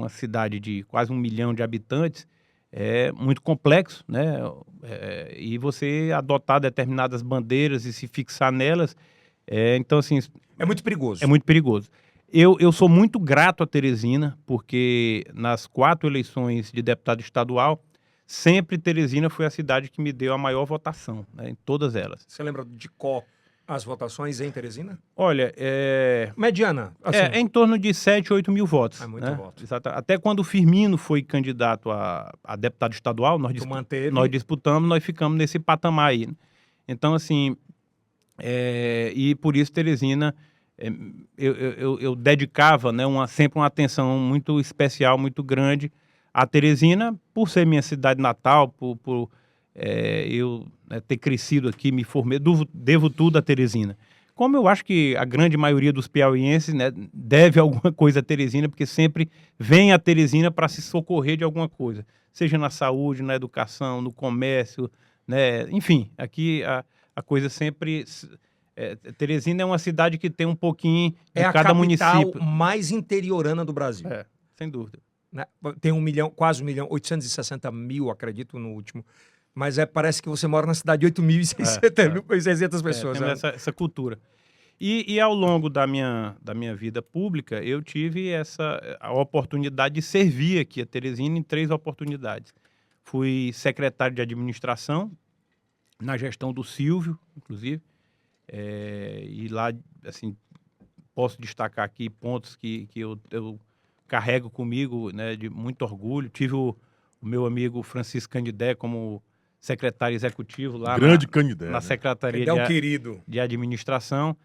cidade de quase 1 milhão de habitantes, é muito complexo, né? E você adotar determinadas bandeiras e se fixar nelas, então assim... É muito perigoso. É muito perigoso. Eu sou muito grato a Teresina, porque nas 4 eleições de deputado estadual, sempre Teresina foi a cidade que me deu a maior votação, né, em todas elas. Você lembra de qual as votações em Teresina? Olha, mediana. Assim. Em torno de 7, 8 mil votos. É muito voto. Exato. Até quando o Firmino foi candidato a deputado estadual, nós disputamos, nós ficamos nesse patamar aí. Né? Então, assim, e por isso Teresina, eu dedicava, né, sempre uma atenção muito especial, muito grande a Teresina, por ser minha cidade natal, por eu ter crescido aqui, me formei, devo tudo a Teresina. Como eu acho que a grande maioria dos piauienses, né, deve alguma coisa a Teresina, porque sempre vem a Teresina para se socorrer de alguma coisa, seja na saúde, na educação, no comércio, né, enfim, aqui a coisa sempre... Teresina é uma cidade que tem um pouquinho de cada município. É a capital mais interiorana do Brasil. Sem dúvida. Né? Tem 1 milhão, quase 1 milhão, 860 mil, acredito, no último. Mas parece que você mora na cidade de 8.600 pessoas. Tem essa cultura. E ao longo da minha vida pública, eu tive a oportunidade de servir aqui a Teresina em 3 oportunidades. Fui secretário de administração, na gestão do Silvio, inclusive, e lá, assim, posso destacar aqui pontos que eu carrego comigo, né, de muito orgulho. Tive o meu amigo Francisco Candidé como secretário executivo lá Grande Candidé, na né? Secretaria Ele é um querido. de Administração.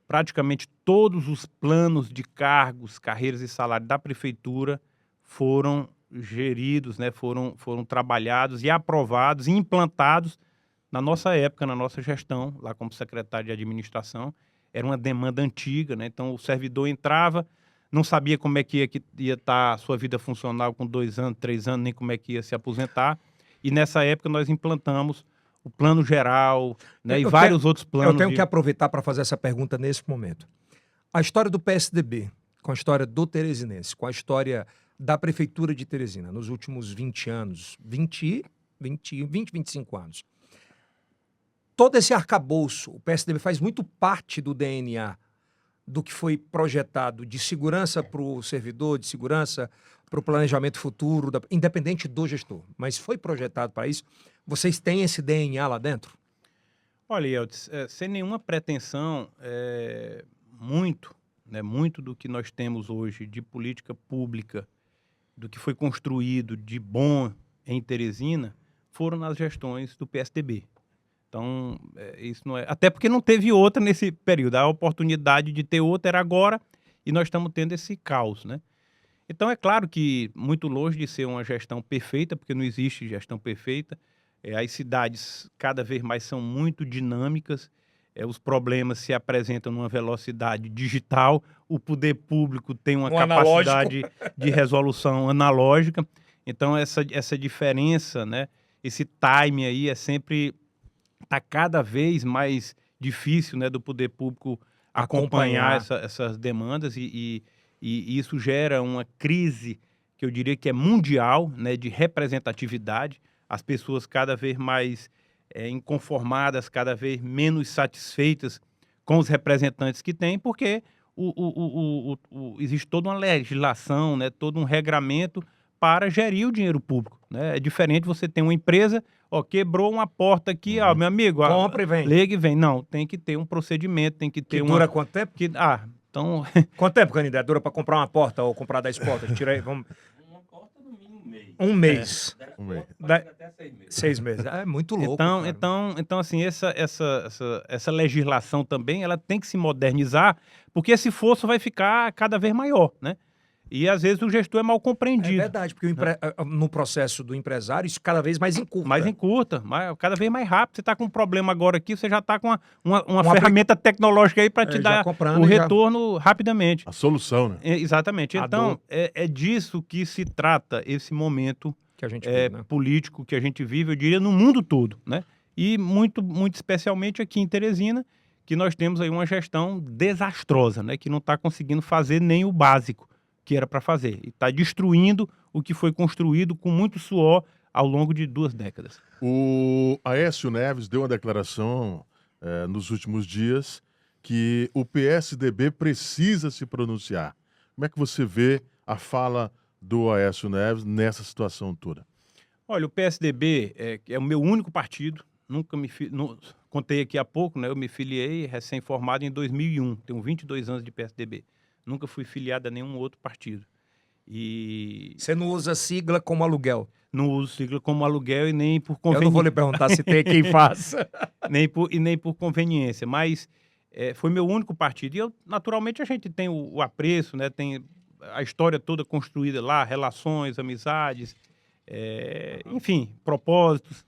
Praticamente todos os planos de cargos, carreiras e salários da Prefeitura foram geridos, né, foram trabalhados e aprovados e implantados na nossa época, na nossa gestão, lá como secretário de Administração. Era uma demanda antiga, né? Então o servidor entrava, não sabia como é que ia estar a sua vida funcional com 2 anos, 3 anos, nem como é que ia se aposentar. E nessa época nós implantamos o plano geral, né, e vários outros planos. Eu tenho que aproveitar para fazer essa pergunta nesse momento. A história do PSDB, com a história do Teresinense, com a história da Prefeitura de Teresina, nos últimos 20 anos, 25 anos. Todo esse arcabouço, o PSDB faz muito parte do DNA do que foi projetado de segurança para o servidor, de segurança para o planejamento futuro, independente do gestor. Mas foi projetado para isso. Vocês têm esse DNA lá dentro? Olha, Eltis, sem nenhuma pretensão, muito do que nós temos hoje de política pública, do que foi construído de bom em Teresina, foram nas gestões do PSDB. Então, isso não é... Até porque não teve outra nesse período. A oportunidade de ter outra era agora e nós estamos tendo esse caos, né? Então, é claro que muito longe de ser uma gestão perfeita, porque não existe gestão perfeita. As cidades cada vez mais são muito dinâmicas. Os problemas se apresentam numa velocidade digital. O poder público tem uma capacidade de resolução analógica. Então, essa diferença, né? Esse time aí está cada vez mais difícil, né, do poder público acompanhar essas demandas e isso gera uma crise que eu diria que é mundial, né, de representatividade. As pessoas cada vez mais inconformadas, cada vez menos satisfeitas com os representantes que têm, porque existe toda uma legislação, né, todo um regramento para gerir o dinheiro público, né? É diferente você ter uma empresa, quebrou uma porta aqui, meu amigo, compra e vem. Liga e vem. Não, tem que ter um procedimento, tem que ter dura quanto tempo? Então... Quanto tempo, Canidé? Dura para comprar uma porta ou comprar 10 portas? Tira aí, vamos... Uma porta no mínimo um mês. Um mês. Até 6 meses. 6 meses. É muito louco. Então assim, essa legislação também, ela tem que se modernizar, porque esse fosso vai ficar cada vez maior, né? E às vezes o gestor é mal compreendido. É verdade, porque no processo do empresário, isso cada vez mais encurta. Cada vez mais rápido. Você está com um problema agora aqui, você já está com uma ferramenta tecnológica aí para te dar o retorno rapidamente. A solução, né? Exatamente. Então, é disso que se trata esse momento que a gente vive, né? político que a gente vive, eu diria, no mundo todo, né? E muito especialmente aqui em Teresina, que nós temos aí uma gestão desastrosa, né? Que não está conseguindo fazer nem o básico que era para fazer. E está destruindo o que foi construído com muito suor ao longo de 2 décadas. O Aécio Neves deu uma declaração nos últimos dias que o PSDB precisa se pronunciar. Como é que você vê a fala do Aécio Neves nessa situação toda? Olha, o PSDB é o meu único partido. Nunca contei aqui há pouco, né? Eu me filiei recém-formado em 2001. Tenho 22 anos de PSDB. Nunca fui filiado a nenhum outro partido. Você não usa sigla como aluguel? Não uso sigla como aluguel e nem por conveniência. Eu não vou lhe perguntar se tem quem faça. nem por conveniência, mas foi meu único partido. E naturalmente a gente tem o apreço, né? Tem a história toda construída lá, relações, amizades, enfim, propósitos.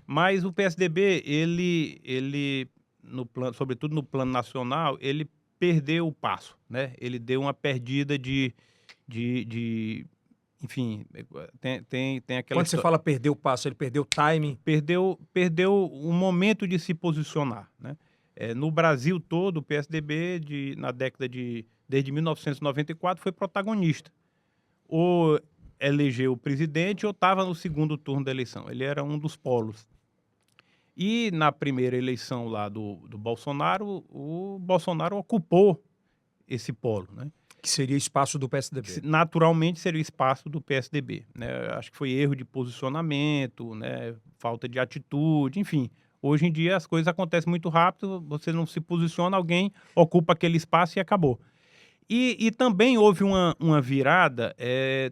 Mas o PSDB, ele sobretudo no plano nacional, ele perdeu o passo, né? Ele deu uma perdida enfim, tem aquela... Quando você fala perdeu o passo, ele perdeu o timing? Perdeu o momento de se posicionar, né? No Brasil todo, o PSDB, desde 1994, foi protagonista. Ou elegeu o presidente ou estava no segundo turno da eleição. Ele era um dos polos. E na primeira eleição lá do Bolsonaro, o Bolsonaro ocupou esse polo, né? Que seria espaço do Que PSDB. naturalmente seria o espaço do PSDB, né? Acho que foi erro de posicionamento, né? Falta de atitude, enfim. Hoje em dia as coisas acontecem muito rápido, você não se posiciona, alguém ocupa aquele espaço e acabou. E também houve uma virada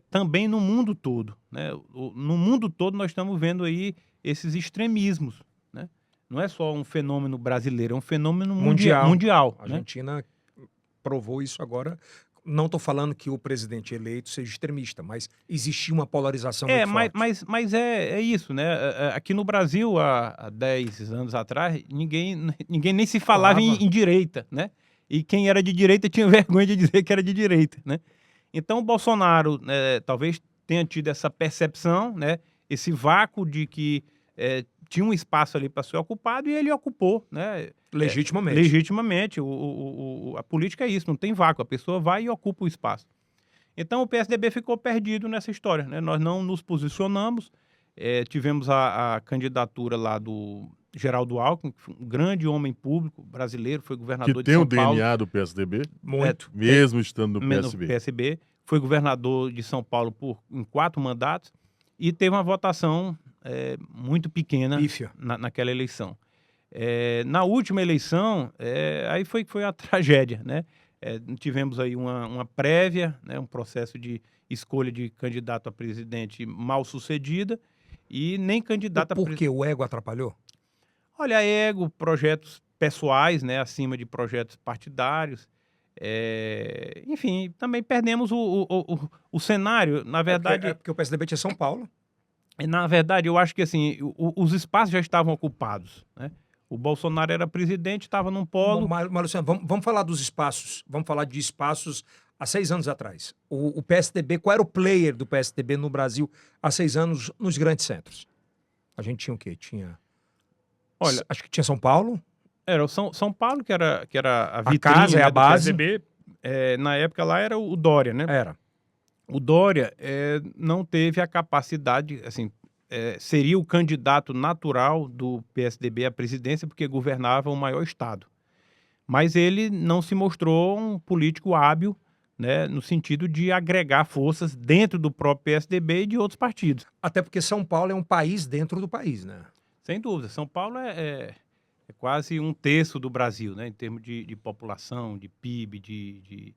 também no mundo todo, né? No mundo todo nós estamos vendo aí esses extremismos, né? Não é só um fenômeno brasileiro, é um fenômeno mundial, A né? Argentina provou isso agora. Não estou falando que o presidente eleito seja extremista, mas existia uma polarização muito forte. Mas é isso, né? Aqui no Brasil, há 10 anos atrás, ninguém nem se falava em direita, né? E quem era de direita tinha vergonha de dizer que era de direita, né? Então, o Bolsonaro talvez tenha tido essa percepção, né? Esse vácuo de que tinha um espaço ali para ser ocupado e ele ocupou, né? Legitimamente. Legitimamente. A política é isso, não tem vácuo. A pessoa vai e ocupa o espaço. Então, o PSDB ficou perdido nessa história, né? Nós não nos posicionamos. Tivemos a candidatura lá do Geraldo Alckmin, que foi um grande homem público brasileiro, foi governador Que de tem São o Paulo. DNA do PSDB, Muito. mesmo estando no PSB. PSB. Foi governador de São Paulo em 4 mandatos e teve uma votação muito pequena Pífia. naquela eleição. Na última eleição, aí foi a tragédia, né? Tivemos aí uma prévia, né, um processo de escolha de candidato a presidente mal sucedida e nem candidato a Por que o ego atrapalhou? Olha, ego, projetos pessoais, né, acima de projetos partidários. Enfim, também perdemos o cenário. Na verdade, É porque o PSDB tinha São Paulo. na verdade, eu acho que assim, os espaços já estavam ocupados, né? O Bolsonaro era presidente, estava num polo. Mas, Luciano, vamos falar dos espaços. Vamos falar de espaços há 6 anos atrás. O PSDB, qual era o player do PSDB no Brasil há 6 anos nos grandes centros? A gente tinha o quê? Olha, Acho que tinha São Paulo. era o São Paulo, que era a vitrine, casa, né, a do base. PSDB. Na época lá era o Dória, né? Era. O Dória não teve a capacidade, assim, seria o candidato natural do PSDB à presidência porque governava o maior estado. Mas ele não se mostrou um político hábil, né, no sentido de agregar forças dentro do próprio PSDB e de outros partidos. Até porque São Paulo é um país dentro do país, né? Sem dúvida, São Paulo é quase 1/3 do Brasil, né, em termos de população, de PIB, de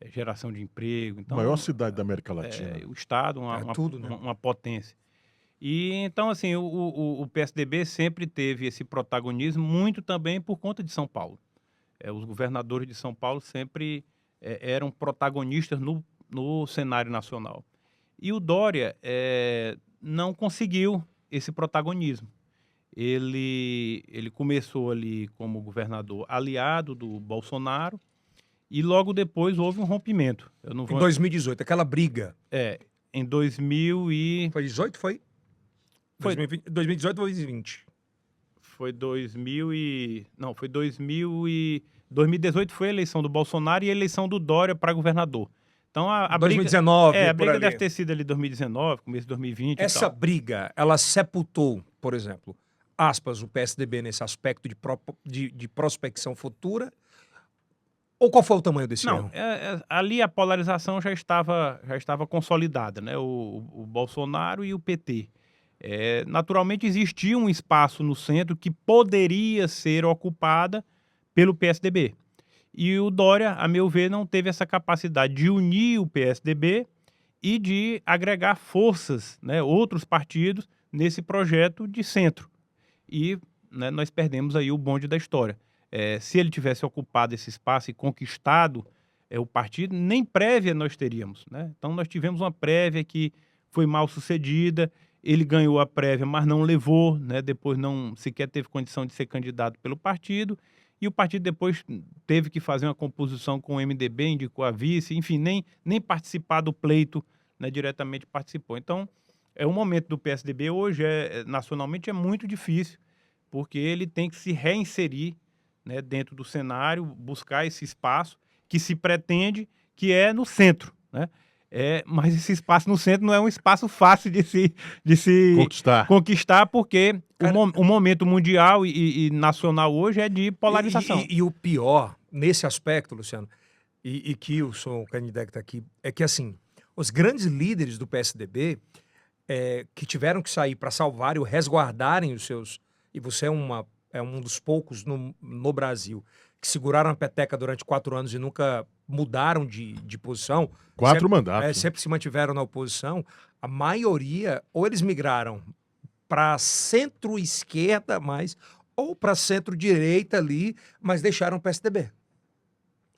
geração de emprego. Então, Maior cidade da América Latina. o Estado, tudo, né? uma potência. E então, assim, o PSDB sempre teve esse protagonismo, muito também por conta de São Paulo. Os governadores de São Paulo sempre eram protagonistas no cenário nacional. E o Dória não conseguiu esse protagonismo. Ele começou ali como governador aliado do Bolsonaro e logo depois houve um rompimento. Eu não Em vou... 2018, aquela briga. Em 2000 e... Foi 18? Foi? Foi. 2018 ou 2020? Foi 2000 e... Não, foi 2000 e... 2018 foi a eleição do Bolsonaro e a eleição do Dória para governador. Então a 2019, briga... a por briga ali. deve ter sido ali 2019, começo de 2020 e Essa tal. briga, ela sepultou, por exemplo, aspas, o PSDB nesse aspecto de prospecção futura? Ou qual foi o tamanho desse Não, erro? ali a polarização já estava consolidada, né? O Bolsonaro e o PT. Naturalmente existia um espaço no centro que poderia ser ocupada pelo PSDB. E o Dória, a meu ver, não teve essa capacidade de unir o PSDB e de agregar forças, né, outros partidos, nesse projeto de centro. E, né, nós perdemos aí o bonde da história. Se ele tivesse ocupado esse espaço e conquistado o partido, nem prévia nós teríamos, né? Então nós tivemos uma prévia que foi mal sucedida, ele ganhou a prévia, mas não levou, né? Depois não sequer teve condição de ser candidato pelo partido, e o partido depois teve que fazer uma composição com o MDB, indicou a vice, enfim, nem participar do pleito, né, diretamente participou. Então, o momento do PSDB hoje, nacionalmente, é muito difícil, porque ele tem que se reinserir, né, dentro do cenário, buscar esse espaço que se pretende que é no centro, né? Mas esse espaço no centro não é um espaço fácil de se conquistar, porque o momento mundial e nacional hoje é de polarização. E o pior, nesse aspecto, Luciano, e Kilson, o candidato que está aqui, é que, assim, os grandes líderes do PSDB que tiveram que sair para salvar ou resguardarem os seus... E você é um dos poucos no Brasil que seguraram a peteca durante 4 anos e nunca mudaram de posição. 4 mandatos. Sempre se mantiveram na oposição. A maioria, ou eles migraram para centro-esquerda mais, ou para centro-direita ali, mas deixaram o PSDB.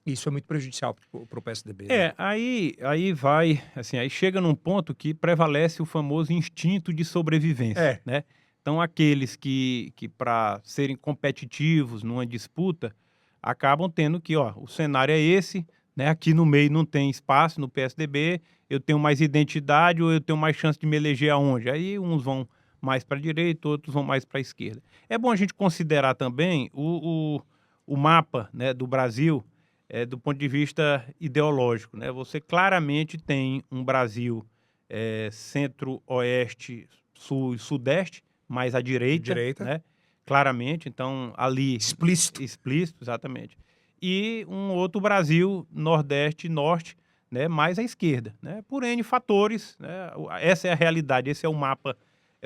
Isso é muito prejudicial para o PSDB. Né? Aí vai, assim, aí chega num ponto que prevalece o famoso instinto de sobrevivência, né? Então, aqueles que para serem competitivos numa disputa, acabam tendo que, o cenário é esse, né? Aqui no meio não tem espaço no PSDB, eu tenho mais identidade ou eu tenho mais chance de me eleger aonde? Aí uns vão mais para a direita, outros vão mais para a esquerda. É bom a gente considerar também o mapa, né, do Brasil, do ponto de vista ideológico, né? Você claramente tem um Brasil centro-oeste, sul e sudeste, mais à direita. Né? Claramente, então ali... Explícito, exatamente. E um outro Brasil, nordeste e norte, né, mais à esquerda, né? Por N fatores, né? Essa é a realidade, esse é o mapa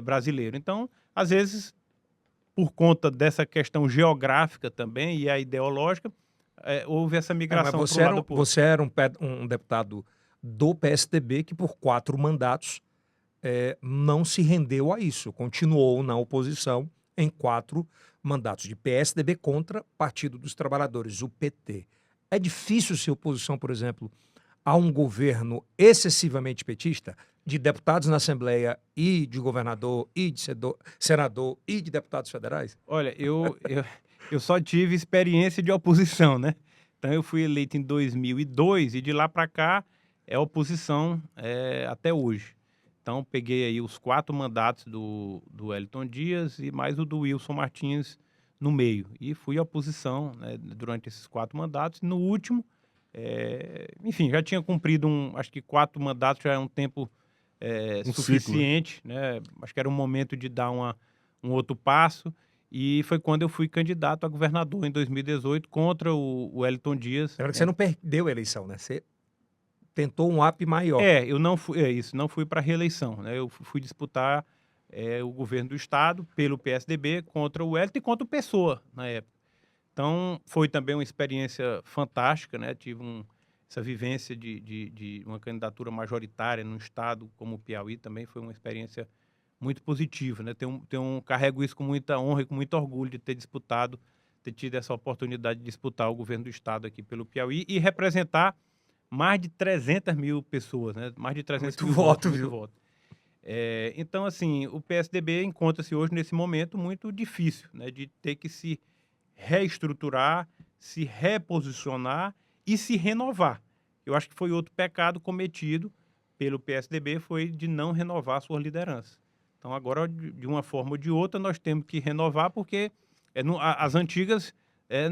brasileiro. Então, às vezes, por conta dessa questão geográfica também e a ideológica, houve essa migração para o lado oposto. Você era um deputado do PSDB que por 4 mandatos não se rendeu a isso, continuou na oposição em 4 mandatos de PSDB contra Partido dos Trabalhadores, o PT. É difícil ser oposição, por exemplo, a um governo excessivamente petista, de deputados na Assembleia e de governador e de senador e de deputados federais? Olha, eu só tive experiência de oposição, né? Então eu fui eleito em 2002 e de lá para cá é oposição até hoje. Então peguei aí os 4 mandatos do Wellington Dias e mais o do Wilson Martins no meio. E fui oposição, né, durante esses 4 mandatos. No último, enfim, já tinha cumprido acho que 4 mandatos já é um tempo suficiente, ciclo, né? Acho que era um momento de dar um outro passo. E foi quando eu fui candidato a governador em 2018 contra o Wellington Dias. Você não perdeu a eleição, né? Você tentou um up maior. Eu não fui, não fui para reeleição, né? Eu fui disputar o governo do estado pelo PSDB contra o Wellington e contra o Pessoa na época. Então foi também uma experiência fantástica, né? Tive essa vivência de uma candidatura majoritária num estado como o Piauí também foi uma experiência muito positiva, né? Carrego isso com muita honra e com muito orgulho de ter tido essa oportunidade de disputar o governo do estado aqui pelo Piauí e representar mais de 300 mil pessoas, né? Mais de 300 mil votos. Então, assim, o PSDB encontra-se hoje nesse momento muito difícil, né? De ter que se reestruturar, se reposicionar e se renovar. Eu acho que foi outro pecado cometido pelo PSDB, foi de não renovar a sua liderança. Então, agora, de uma forma ou de outra, nós temos que renovar, porque as antigas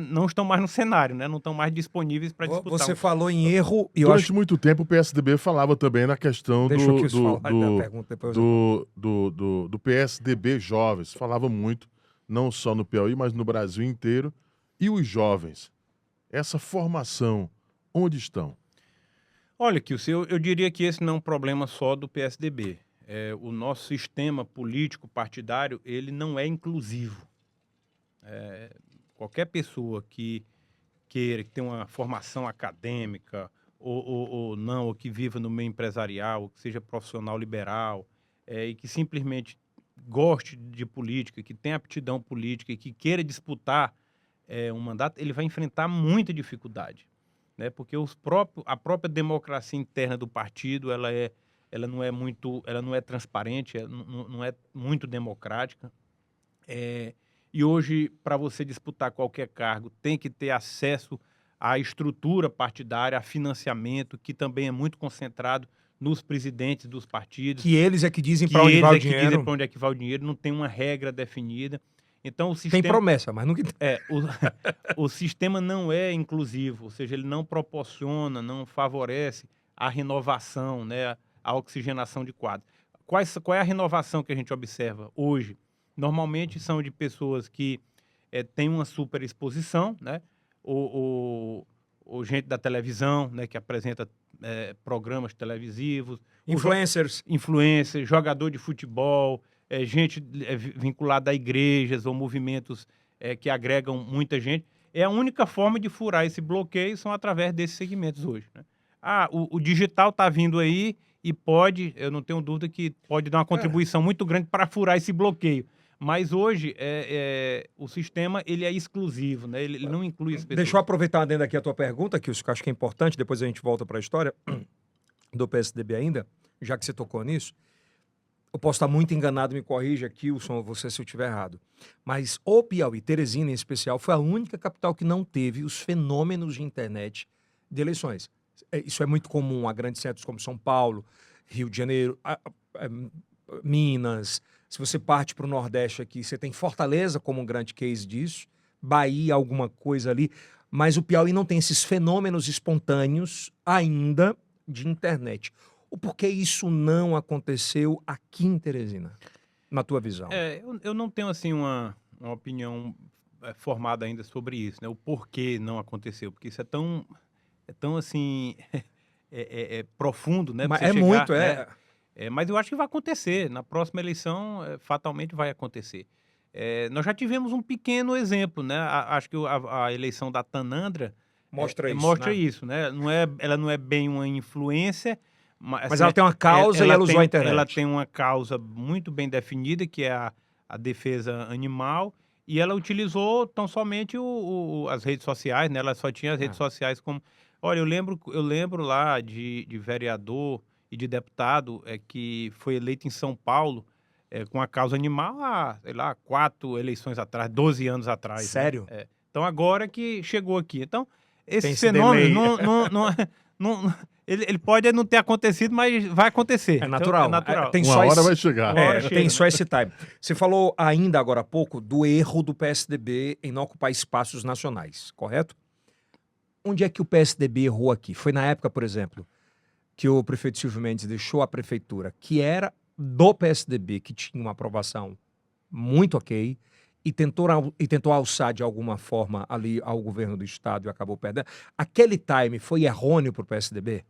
não estão mais no cenário, né? Não estão mais disponíveis para disputar. Você falou em erro... Durante muito tempo, o PSDB falava também na questão do PSDB jovens. Falava muito, não só no Piauí, mas no Brasil inteiro. E os jovens? Essa formação, onde estão? Olha, Kilson, eu diria que esse não é um problema só do PSDB. O nosso sistema político partidário, ele não é inclusivo. Qualquer pessoa que queira, que tenha uma formação acadêmica ou não, ou que viva no meio empresarial, ou que seja profissional liberal, e que simplesmente goste de política, que tenha aptidão política e que queira disputar um mandato, ele vai enfrentar muita dificuldade, né? Porque a própria democracia interna do partido, ela não é transparente, não é muito democrática. E hoje, para você disputar qualquer cargo, tem que ter acesso à estrutura partidária, a financiamento, que também é muito concentrado nos presidentes dos partidos. Que eles é que dizem para onde vai o dinheiro. Que dizem para onde é que vai o dinheiro, não tem uma regra definida. Então, o sistema... Tem promessa, mas nunca... o sistema não é inclusivo, ou seja, ele não proporciona, não favorece a renovação, né, a oxigenação de quadros. Qual é a renovação que a gente observa hoje? Normalmente são de pessoas que têm uma superexposição, né? O gente da televisão, né, que apresenta programas televisivos, influencers, jogador de futebol, gente vinculada a igrejas ou movimentos que agregam muita gente. É a única forma de furar esse bloqueio são através desses segmentos hoje, né? O digital está vindo aí e pode, eu não tenho dúvida que pode dar uma contribuição muito grande para furar esse bloqueio. Mas hoje o sistema ele é exclusivo, né? Ele não inclui as pessoas. Deixa eu aproveitar dentro aqui a tua pergunta, que eu acho que é importante, depois a gente volta para a história do PSDB ainda, já que você tocou nisso. Eu posso estar muito enganado, me corrija, Kilson, você se eu estiver errado. Mas o Piauí, Teresina em especial, foi a única capital que não teve os fenômenos de internet de eleições. Isso é muito comum a grandes centros como São Paulo, Rio de Janeiro, Minas. Se você parte para o Nordeste aqui, você tem Fortaleza como um grande case disso, Bahia, alguma coisa ali, mas o Piauí não tem esses fenômenos espontâneos ainda de internet. O porquê isso não aconteceu aqui em Teresina, na tua visão? Eu não tenho assim uma opinião formada ainda sobre isso, né? O porquê não aconteceu, porque isso é tão assim profundo, né? Mas pra você chegar, muito, né? Mas eu acho que vai acontecer. Na próxima eleição, fatalmente vai acontecer. Nós já tivemos um pequeno exemplo, né? Acho que a eleição da Tanandra mostra isso, né? Ela não é bem uma influência, mas assim, ela tem uma causa e ela usou a internet. Ela tem uma causa muito bem definida, que é a defesa animal, e ela utilizou tão somente as redes sociais, né? Ela só tinha as redes sociais como... Olha, eu lembro lá de vereador e de deputado que foi eleito em São Paulo com a causa animal há, sei lá, 4 eleições atrás, 12 anos atrás. Sério? Né? Então, agora que chegou aqui. Então, esse esse fenômeno ele pode não ter acontecido, mas vai acontecer. É natural. Então, é natural. Tem Uma hora vai chegar. Tem só esse time. Você falou ainda agora há pouco do erro do PSDB em não ocupar espaços nacionais, correto? Onde é que o PSDB errou aqui? Foi na época, por exemplo, que o prefeito Silvio Mendes deixou a prefeitura, que era do PSDB, que tinha uma aprovação muito ok, e tentou alçar de alguma forma ali ao governo do estado e acabou perdendo. Aquele time foi errôneo para o PSDB?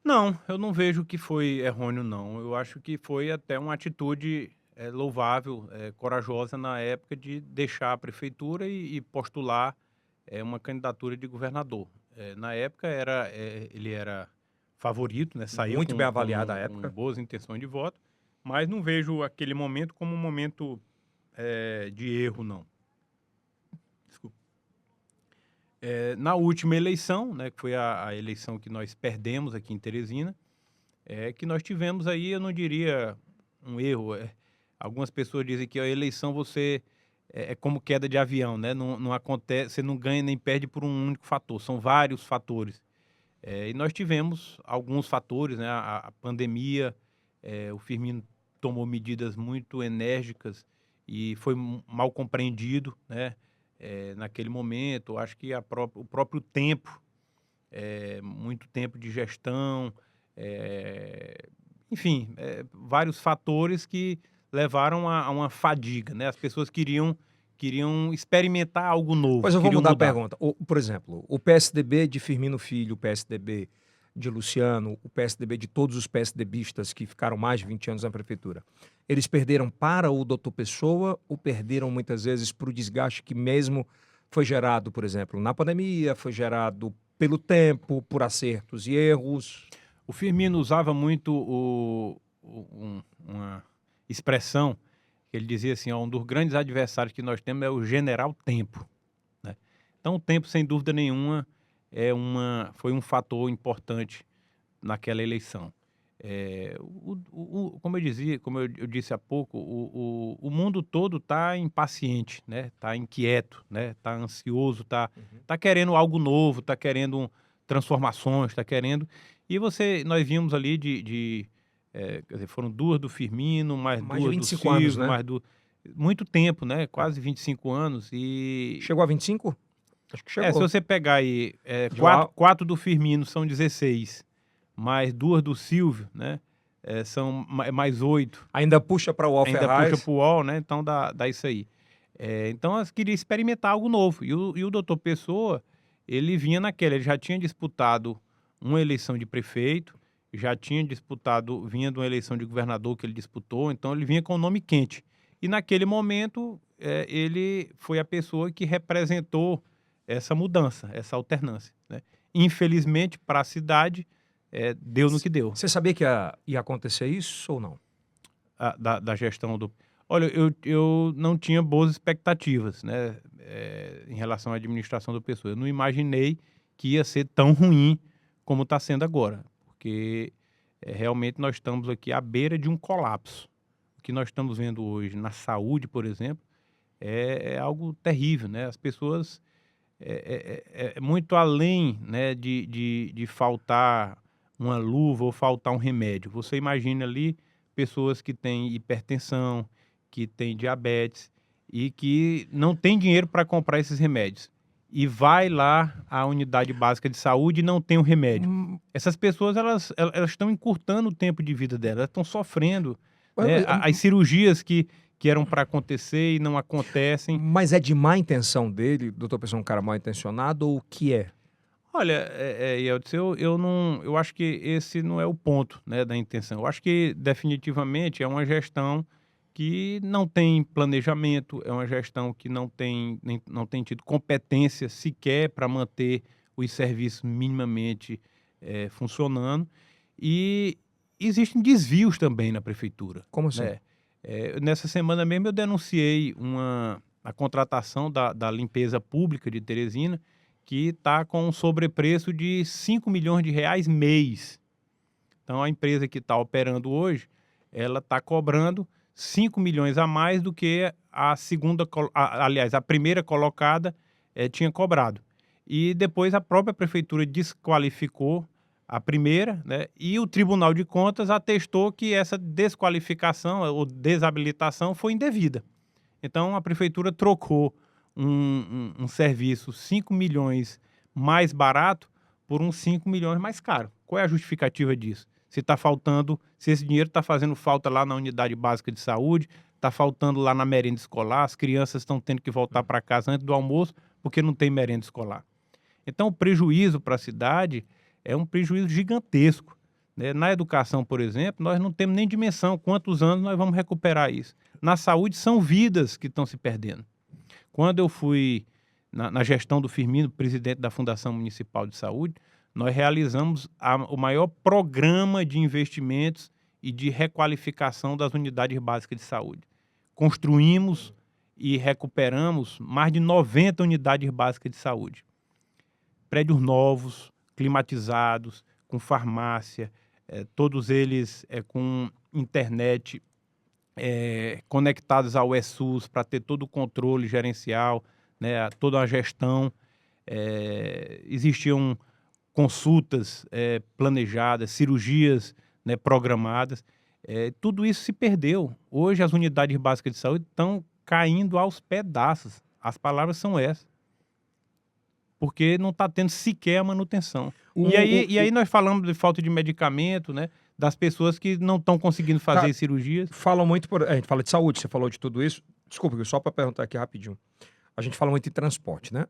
Não, eu não vejo que foi errôneo, não. Eu acho que foi até uma atitude louvável, corajosa na época de deixar a prefeitura e postular uma candidatura de governador. Na época ele era favorito, né? Saiu muito bem avaliado à época, com boas intenções de voto, mas não vejo aquele momento como um momento de erro, não. Desculpa. Na última eleição, né, que foi a eleição que nós perdemos aqui em Teresina, que nós tivemos aí, eu não diria um erro. Algumas pessoas dizem que a eleição é como queda de avião, né? Não acontece, você não ganha nem perde por um único fator, são vários fatores. E nós tivemos alguns fatores, né? A pandemia, o Firmino tomou medidas muito enérgicas e foi mal compreendido, né? Naquele momento. Acho que o próprio tempo, muito tempo de gestão, enfim, vários fatores que levaram a uma fadiga, né? As pessoas queriam experimentar algo novo. Pois eu vou mudar a pergunta. Por exemplo, o PSDB de Firmino Filho, o PSDB de Luciano, o PSDB de todos os PSDBistas que ficaram mais de 20 anos na prefeitura, eles perderam para o doutor Pessoa ou perderam muitas vezes para o desgaste que mesmo foi gerado, por exemplo, na pandemia, foi gerado pelo tempo, por acertos e erros? O Firmino usava muito uma expressão que ele dizia assim, um dos grandes adversários que nós temos é o general tempo, né? Então o tempo, sem dúvida nenhuma, foi um fator importante naquela eleição. Como eu disse há pouco, o mundo todo está impaciente, né? Está inquieto, né? Está ansioso, está querendo algo novo, está querendo transformações, está querendo... E nós vimos ali quer dizer, foram 2 do Firmino, mais 2 do 25 anos, Silvio, né? mais muito tempo, né? Quase 25 anos e... Chegou a 25? Acho que chegou. Se você pegar aí, 4 do Firmino são 16. mais 2 do Silvio, né? São mais 8. Ainda puxa para o UOL Ainda Ferraz. puxa para o UOL, né? Então dá isso aí. Então eu queria experimentar algo novo. E o doutor Pessoa, ele vinha naquela, ele já tinha disputado uma eleição de prefeito, já tinha disputado, vinha de uma eleição de governador que ele disputou, então ele vinha com o nome quente. E naquele momento, ele foi a pessoa que representou essa mudança, essa alternância, né? Infelizmente, para a cidade, deu no que deu. Você sabia que ia acontecer isso ou não? Da gestão do... Olha, eu não tinha boas expectativas, né, em relação à administração do Pessoa. Eu não imaginei que ia ser tão ruim como está sendo agora, porque realmente nós estamos aqui à beira de um colapso. O que nós estamos vendo hoje na saúde, por exemplo, é algo terrível, né? As pessoas... muito além, né, de faltar uma luva ou faltar um remédio. Você imagina ali pessoas que têm hipertensão, que têm diabetes e que não têm dinheiro para comprar esses remédios. E vai lá à unidade básica de saúde e não tem o remédio. Essas pessoas, elas estão encurtando o tempo de vida delas, elas estão sofrendo, né? As cirurgias que eram para acontecer e não acontecem. Mas é de má intenção dele, doutor Pessoa, um cara mal intencionado, ou o que é? Olha, Yeltsin, eu acho que esse não é o ponto, né, da intenção. Eu acho que definitivamente é uma gestão que não tem planejamento, é uma gestão que não tem tido competência sequer para manter os serviços minimamente funcionando. E existem desvios também na prefeitura. Como assim? Né? Nessa semana mesmo eu denunciei a contratação da limpeza pública de Teresina, que está com um sobrepreço de R$5 milhões mês. Então, a empresa que está operando hoje, ela está cobrando 5 milhões a mais do que a primeira colocada tinha cobrado. E depois a própria prefeitura desqualificou a primeira, né? E o Tribunal de Contas atestou que essa desqualificação ou desabilitação foi indevida. Então, a prefeitura trocou um serviço 5 milhões mais barato por uns 5 milhões mais caro. Qual é a justificativa disso? Se esse dinheiro está fazendo falta lá na unidade básica de saúde, está faltando lá na merenda escolar, as crianças estão tendo que voltar para casa antes do almoço porque não tem merenda escolar. Então, o prejuízo para a cidade é um prejuízo gigantesco, né? Na educação, por exemplo, nós não temos nem dimensão quantos anos nós vamos recuperar isso. Na saúde, são vidas que estão se perdendo. Quando eu fui na gestão do Firmino, presidente da Fundação Municipal de Saúde, nós realizamos o maior programa de investimentos e de requalificação das unidades básicas de saúde. Construímos e recuperamos mais de 90 unidades básicas de saúde. Prédios novos, climatizados, com farmácia, todos eles com internet, conectados ao eSUS para ter todo o controle gerencial, né, toda a gestão. Existiam consultas planejadas, cirurgias, né, programadas. Tudo isso se perdeu. Hoje as unidades básicas de saúde estão caindo aos pedaços. As palavras são essas. Porque não está tendo sequer a manutenção. E aí nós falamos de falta de medicamento, né? Das pessoas que não estão conseguindo fazer cirurgias. Falam muito a gente fala de saúde, você falou de tudo isso. Desculpa, só para perguntar aqui rapidinho. A gente fala muito em transporte, né?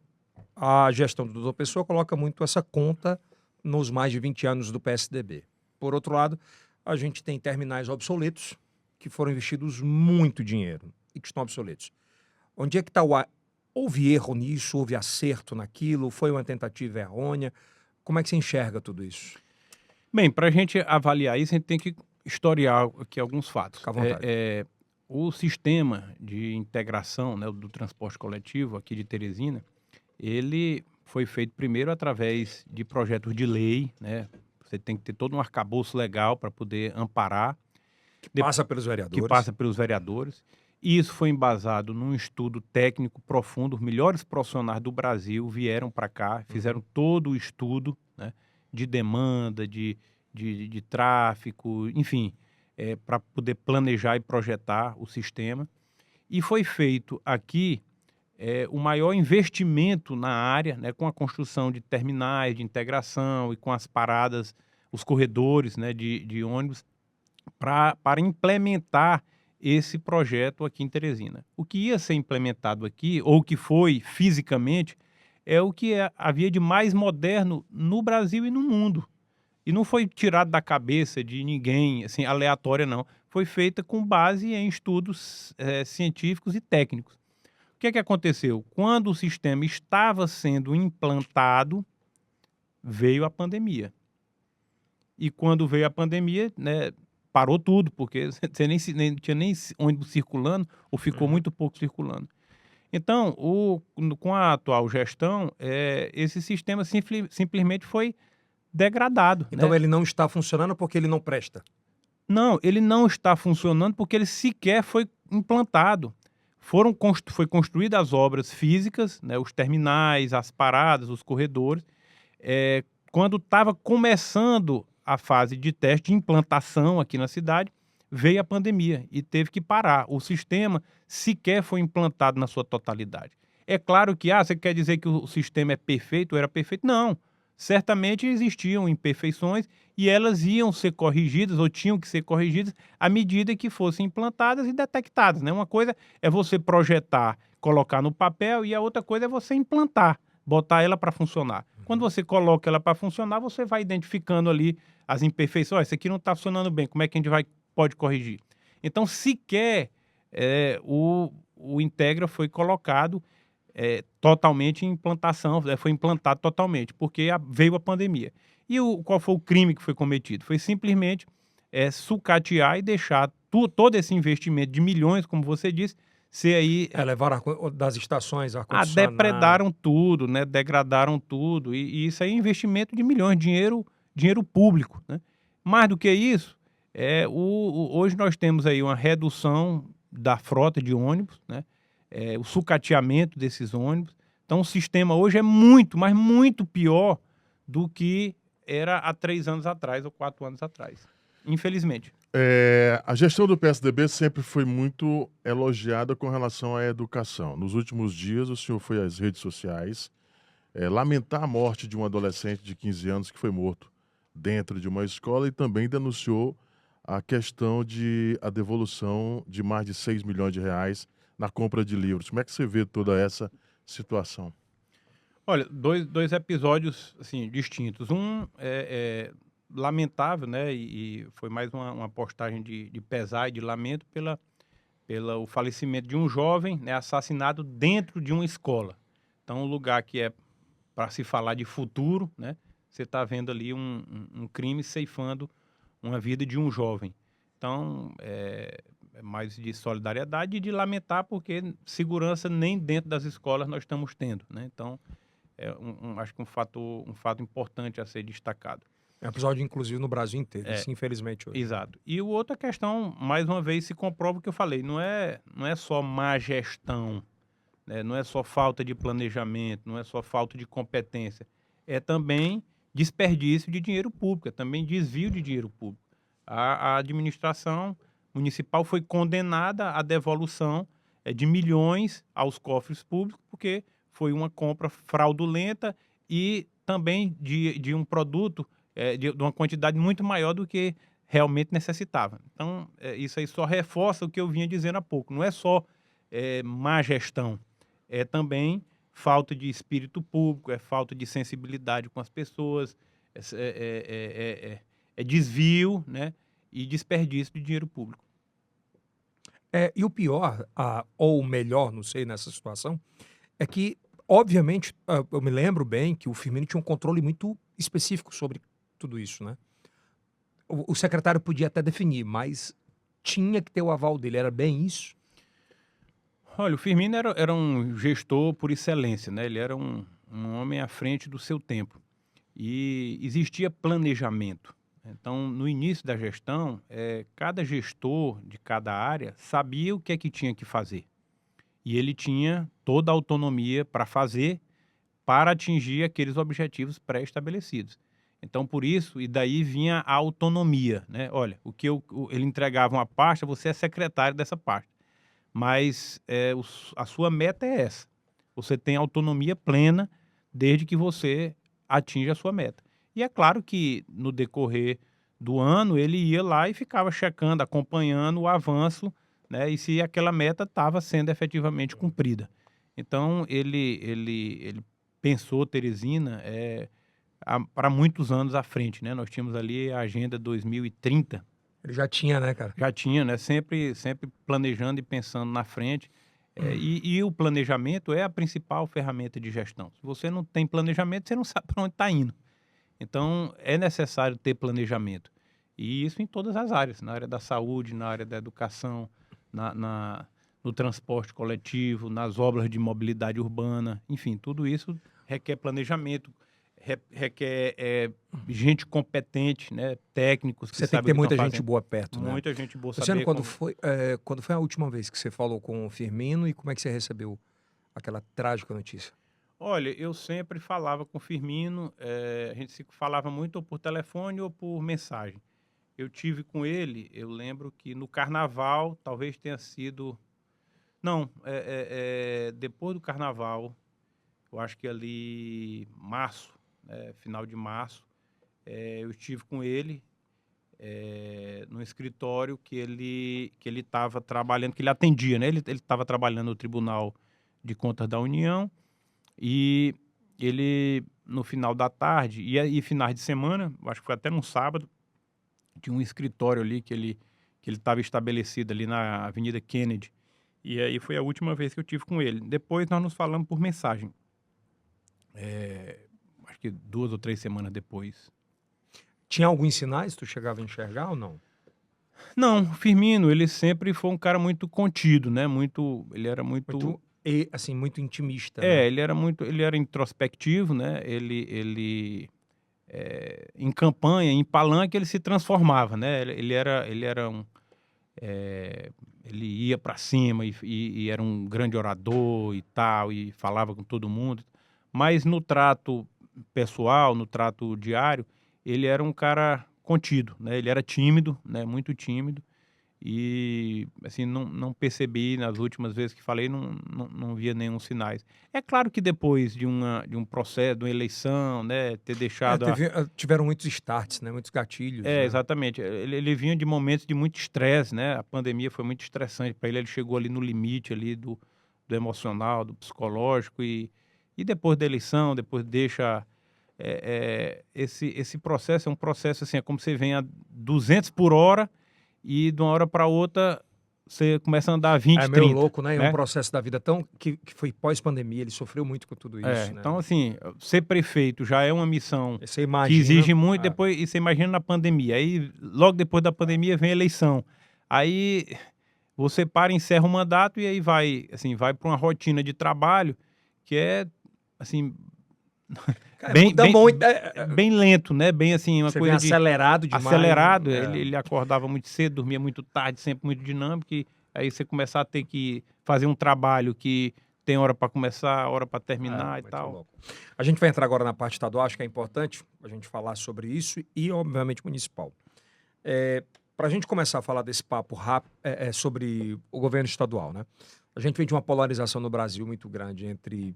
A gestão do doutor Pessoa coloca muito essa conta nos mais de 20 anos do PSDB. Por outro lado, a gente tem terminais obsoletos que foram investidos muito dinheiro e que estão obsoletos. Onde é que está Houve erro nisso? Houve acerto naquilo? Foi uma tentativa errônea? Como é que você enxerga tudo isso? Bem, para a gente avaliar isso, a gente tem que historiar aqui alguns fatos. Fica à vontade. O sistema de integração, né, do transporte coletivo aqui de Teresina, ele foi feito primeiro através de projetos de lei, né? Você tem que ter todo um arcabouço legal para poder amparar. Que passa pelos vereadores. Que passa pelos vereadores. E isso foi embasado num estudo técnico profundo. Os melhores profissionais do Brasil vieram para cá, fizeram todo o estudo, né, de demanda, de tráfego, enfim, para poder planejar e projetar o sistema. E foi feito aqui o maior investimento na área, né, com a construção de terminais de integração e com as paradas, os corredores, né, de ônibus para implementar esse projeto aqui em Teresina. O que ia ser implementado aqui, ou que foi fisicamente, é o que havia de mais moderno no Brasil e no mundo. E não foi tirado da cabeça de ninguém, assim, aleatória, não. Foi feita com base em estudos científicos e técnicos. O que é que aconteceu? Quando o sistema estava sendo implantado, veio a pandemia. E quando veio a pandemia, né, parou tudo, porque você nem tinha nem ônibus circulando, ou ficou muito pouco circulando. Então, com a atual gestão, esse sistema simplesmente foi degradado. Então né? ele não está funcionando porque ele não presta. Não, ele não está funcionando porque ele sequer foi implantado. Foi construídas as obras físicas, né, os terminais, as paradas, os corredores. Quando estava começando a fase de teste, de implantação aqui na cidade, veio a pandemia e teve que parar. O sistema sequer foi implantado na sua totalidade. É claro que, você quer dizer que o sistema é perfeito, era perfeito? Não. Certamente existiam imperfeições e elas iam ser corrigidas ou tinham que ser corrigidas à medida que fossem implantadas e detectadas. Né? Uma coisa é você projetar, colocar no papel, e a outra coisa é você implantar, botar ela para funcionar. Quando você coloca ela para funcionar, você vai identificando ali as imperfeições. Isso aqui não está funcionando bem, como é que a gente pode corrigir? Então, sequer o Integra foi colocado totalmente em implantação, foi implantado totalmente, porque veio a pandemia. E qual foi o crime que foi cometido? Foi simplesmente sucatear e deixar todo esse investimento de milhões, como você disse, ser aí... levaram das estações ar-condicionado. Depredaram tudo, né? Degradaram tudo, e isso aí é investimento de milhões, dinheiro público. Né? Mais do que isso, hoje nós temos aí uma redução da frota de ônibus, né? O sucateamento desses ônibus. Então o sistema hoje é muito, mas muito pior do que era há 3 anos atrás ou 4 anos atrás, infelizmente. A gestão do PSDB sempre foi muito elogiada com relação à educação. Nos últimos dias, o senhor foi às redes sociais lamentar a morte de um adolescente de 15 anos que foi morto dentro de uma escola e também denunciou a questão a devolução de mais de 6 milhões de reais na compra de livros. Como é que você vê toda essa situação? Olha, dois episódios assim, distintos. Um é lamentável, né? E foi mais uma postagem de pesar e de lamento pelo falecimento de um jovem, né, assassinado dentro de uma escola. Então, um lugar que é para se falar de futuro, né? Você está vendo ali um crime ceifando uma vida de um jovem. Então, é mais de solidariedade e de lamentar, porque segurança nem dentro das escolas nós estamos tendo, né? Então, acho que um fato importante a ser destacado. É um episódio, inclusive, no Brasil inteiro, isso, infelizmente, hoje. Exato. E outra questão, mais uma vez, se comprova o que eu falei, não é só má gestão, né? Não é só falta de planejamento, não é só falta de competência, é também desperdício de dinheiro público, é também desvio de dinheiro público. A administração municipal foi condenada à devolução de milhões aos cofres públicos, porque foi uma compra fraudulenta e também de um produto de uma quantidade muito maior do que realmente necessitava. Então, isso aí só reforça o que eu vinha dizendo há pouco. Não é só má gestão, é também falta de espírito público, é falta de sensibilidade com as pessoas, é desvio, né, e desperdício de dinheiro público. E o pior, ou o melhor, não sei, nessa situação, é que, obviamente, eu me lembro bem que o Firmino tinha um controle muito específico sobre tudo isso, né? O secretário podia até definir, mas tinha que ter o aval dele, era bem isso? Olha, o Firmino era um gestor por excelência, né? Ele era um homem à frente do seu tempo. E existia planejamento. Então, no início da gestão, cada gestor de cada área sabia o que é que tinha que fazer. E ele tinha toda a autonomia para fazer, para atingir aqueles objetivos pré-estabelecidos. Então, por isso, e daí vinha a autonomia, né? Olha, ele entregava uma pasta, você é secretário dessa pasta. Mas a sua meta é essa. Você tem autonomia plena desde que você atinja a sua meta. E é claro que no decorrer do ano ele ia lá e ficava checando, acompanhando o avanço, né, e se aquela meta estava sendo efetivamente cumprida. Então ele pensou Teresina para muitos anos à frente, né? Nós tínhamos ali a Agenda 2030, Ele já tinha, né, cara? já tinha, né? Sempre planejando e pensando na frente. E o planejamento é a principal ferramenta de gestão. Se você não tem planejamento, você não sabe para onde está indo. Então, é necessário ter planejamento. E isso em todas as áreas, na área da saúde, na área da educação, no transporte coletivo, nas obras de mobilidade urbana, enfim, tudo isso requer planejamento, requer gente competente, né, técnicos que Você tem que sabem ter o que muita estão gente fazendo. boa perto, né? Muita gente boa, Luciano, saber quando foi a última vez que você falou com o Firmino e como é que você recebeu aquela trágica notícia? Olha, eu sempre falava com o Firmino, a gente se falava muito ou por telefone ou por mensagem. Eu tive com ele, eu lembro que no Carnaval, talvez tenha sido... Não, depois do Carnaval, eu acho que ali março, final de março, eu estive com ele no escritório que ele estava trabalhando, que ele atendia, né? Ele estava trabalhando no Tribunal de Contas da União e ele, no final da tarde e finais de semana, acho que foi até num sábado, tinha um escritório ali que ele estava estabelecido ali na Avenida Kennedy. E aí foi a última vez que eu tive com ele. Depois nós nos falamos por mensagem. Acho que 2 ou 3 semanas depois. Tinha alguns sinais que tu chegava a enxergar ou não? Não, o Firmino, ele sempre foi um cara muito contido, né? Ele era muito... Assim, muito intimista, né? Ele era introspectivo, né? Em campanha, em palanque, ele se transformava, né? Ele era um... ele ia para cima e era um grande orador e tal, e falava com todo mundo. Mas no trato pessoal, no trato diário, ele era um cara contido, né? Ele era tímido, né? Muito tímido. E, assim, não percebi, nas últimas vezes que falei, não via nenhum sinais. É claro que depois de um processo, de uma eleição, né? Ter deixado... Tiveram muitos starts, né? Muitos gatilhos. Né? Exatamente. Ele vinha de momentos de muito estresse, né? A pandemia foi muito estressante para ele. Ele chegou ali no limite ali do emocional, do psicológico e depois da eleição, depois deixa... esse processo é um processo assim, é como você vem a 200 por hora e de uma hora para outra você começa a andar a 20, 30. É meio louco, né? É né? um processo da vida que foi pós-pandemia, ele sofreu muito com tudo isso, né? Então, assim, ser prefeito já é uma missão Você imagina, que exige muito, depois, e você imagina na pandemia. Aí, logo depois da pandemia, vem a eleição. Aí você encerra o mandato e aí vai para uma rotina de trabalho que é, assim, Cara, bem, muda bem, muito, bem lento, né? Bem assim, uma você coisa vem acelerado demais. acelerado. Né? Ele acordava muito cedo, dormia muito tarde, sempre muito dinâmico. E aí você começar a ter que fazer um trabalho que tem hora para começar, hora para terminar e muito tal. louco. A gente vai entrar agora na parte estadual, acho que é importante a gente falar sobre isso e, obviamente, municipal. Para a gente começar a falar desse papo rápido sobre o governo estadual, né? A gente vem de uma polarização no Brasil muito grande entre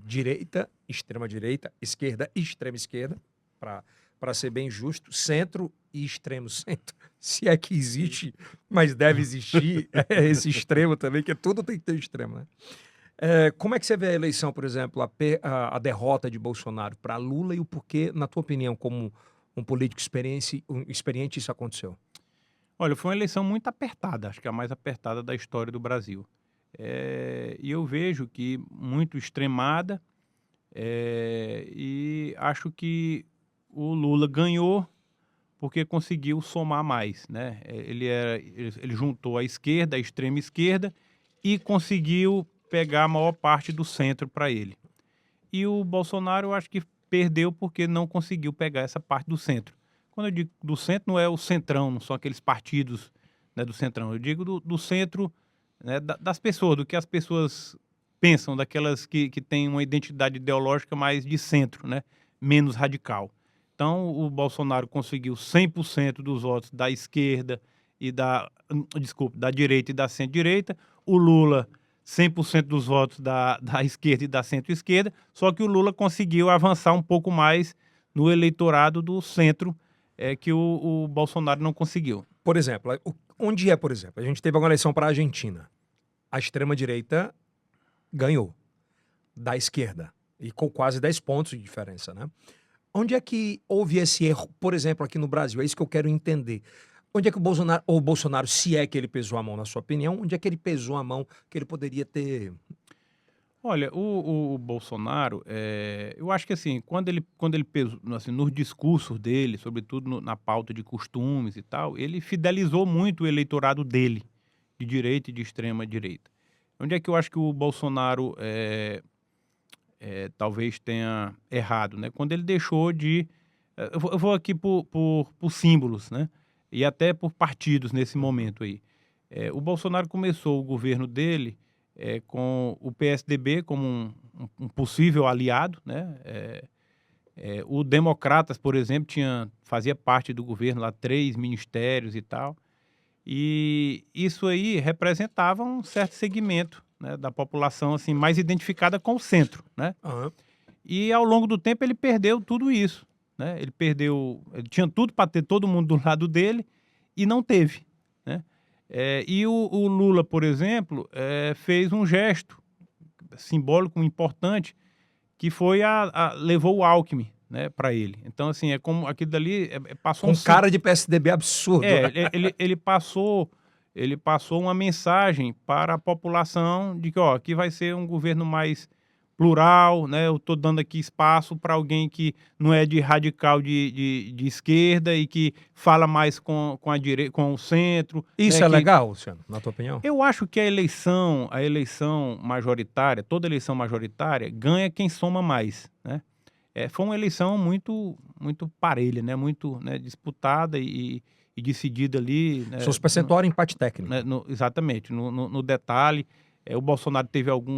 direita, extrema-direita, esquerda e extrema-esquerda, para ser bem justo, centro e extremo-centro, se é que existe, mas deve existir esse extremo também, que tudo tem que ter extremo, né? Como é que você vê a eleição, por exemplo, a derrota de Bolsonaro para Lula e o porquê, na tua opinião, como um político experiente, isso aconteceu? Olha, foi uma eleição muito apertada, acho que a mais apertada da história do Brasil. E eu vejo que muito extremada, e acho que o Lula ganhou porque conseguiu somar mais, né? Ele juntou a esquerda, a extrema esquerda, e conseguiu pegar a maior parte do centro para ele. E o Bolsonaro, eu acho que perdeu porque não conseguiu pegar essa parte do centro. Quando eu digo do centro, não é o centrão, não são aqueles partidos, né, do centrão. Eu digo do centro, né, das pessoas, do que as pessoas pensam, daquelas que têm uma identidade ideológica mais de centro, né, menos radical. Então, o Bolsonaro conseguiu 100% dos votos da esquerda e da direita e da centro-direita. O Lula, 100% dos votos da esquerda e da centro-esquerda, só que o Lula conseguiu avançar um pouco mais no eleitorado do centro, que o Bolsonaro não conseguiu. Por exemplo, onde é, por exemplo? A gente teve uma eleição para a Argentina. A extrema-direita ganhou da esquerda, e com quase 10 pontos de diferença, né? Onde é que houve esse erro, por exemplo, aqui no Brasil? É isso que eu quero entender. Onde é que o Bolsonaro, se é que ele pesou a mão, na sua opinião, onde é que ele pesou a mão que ele poderia ter... Olha, o Bolsonaro, eu acho que assim, quando ele pesou, assim, nos discursos dele, sobretudo na pauta de costumes e tal, ele fidelizou muito o eleitorado dele, de direita e de extrema direita. Onde é que eu acho que o Bolsonaro talvez tenha errado, né? Quando ele deixou de... Eu vou aqui por símbolos, né? E até por partidos nesse momento aí. O Bolsonaro começou o governo dele com o PSDB como um possível aliado, né? O Democratas, por exemplo, fazia parte do governo lá, 3 ministérios e tal. E isso aí representava um certo segmento, né, da população assim, mais identificada com o centro, né? Aham. E ao longo do tempo ele perdeu tudo isso, né? Ele tinha tudo para ter todo mundo do lado dele e não teve, né? E o Lula, por exemplo, fez um gesto simbólico importante que foi levou o Alckmin, né, para ele. Então, assim, é como aquilo dali passou Com cara de PSDB absurdo, né? ele passou uma mensagem para a população de que, ó, aqui vai ser um governo mais plural, né? Eu estou dando aqui espaço para alguém que não é de radical de esquerda e que fala mais com a direita, com o centro. Isso né, é que- legal, Luciano, na tua opinião? Eu acho que a eleição majoritária, toda eleição majoritária, ganha quem soma mais, né? Foi uma eleição muito, muito parelha, né? Muito, né, disputada e decidida ali, né, São os percentuais de empate técnico. exatamente, no detalhe. O Bolsonaro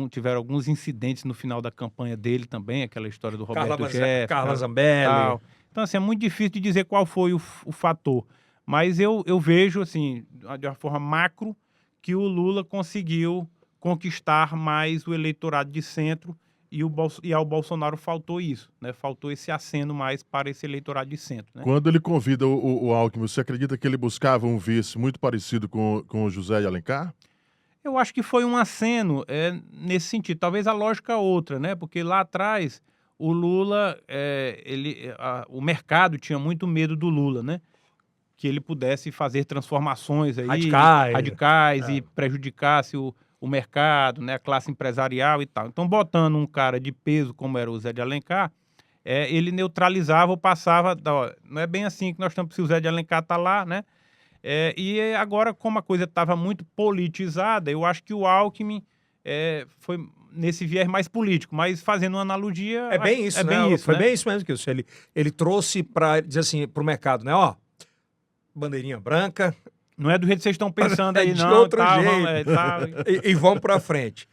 tiveram alguns incidentes no final da campanha dele também, aquela história do Roberto Jefferson. Carla Zambelli. Tal. Então, assim, é muito difícil de dizer qual foi o fator. Mas eu vejo, assim, de uma forma macro, que o Lula conseguiu conquistar mais o eleitorado de centro e ao Bolsonaro faltou isso, né? Faltou esse aceno mais para esse eleitorado de centro, né? Quando ele convida o Alckmin, você acredita que ele buscava um vice muito parecido com o José de Alencar? Eu acho que foi um aceno nesse sentido. Talvez a lógica outra, né? Porque lá atrás o Lula, o mercado tinha muito medo do Lula, né? Que ele pudesse fazer transformações aí, radicais e prejudicasse o mercado, né? A classe empresarial e tal. Então, botando um cara de peso como era o Zé de Alencar, ele neutralizava ou passava, ó, não é bem assim que nós estamos, se o Zé de Alencar está lá, né? E agora, como a coisa estava muito politizada, eu acho que o Alckmin foi nesse viés mais político, mas fazendo uma analogia... É bem isso, né? Bem isso, Foi né? bem isso mesmo que isso. Ele trouxe para dizer assim, pro mercado, né? Ó, bandeirinha branca Não é do jeito que vocês estão pensando aí, de não. outro tal, jeito. E vamos para frente.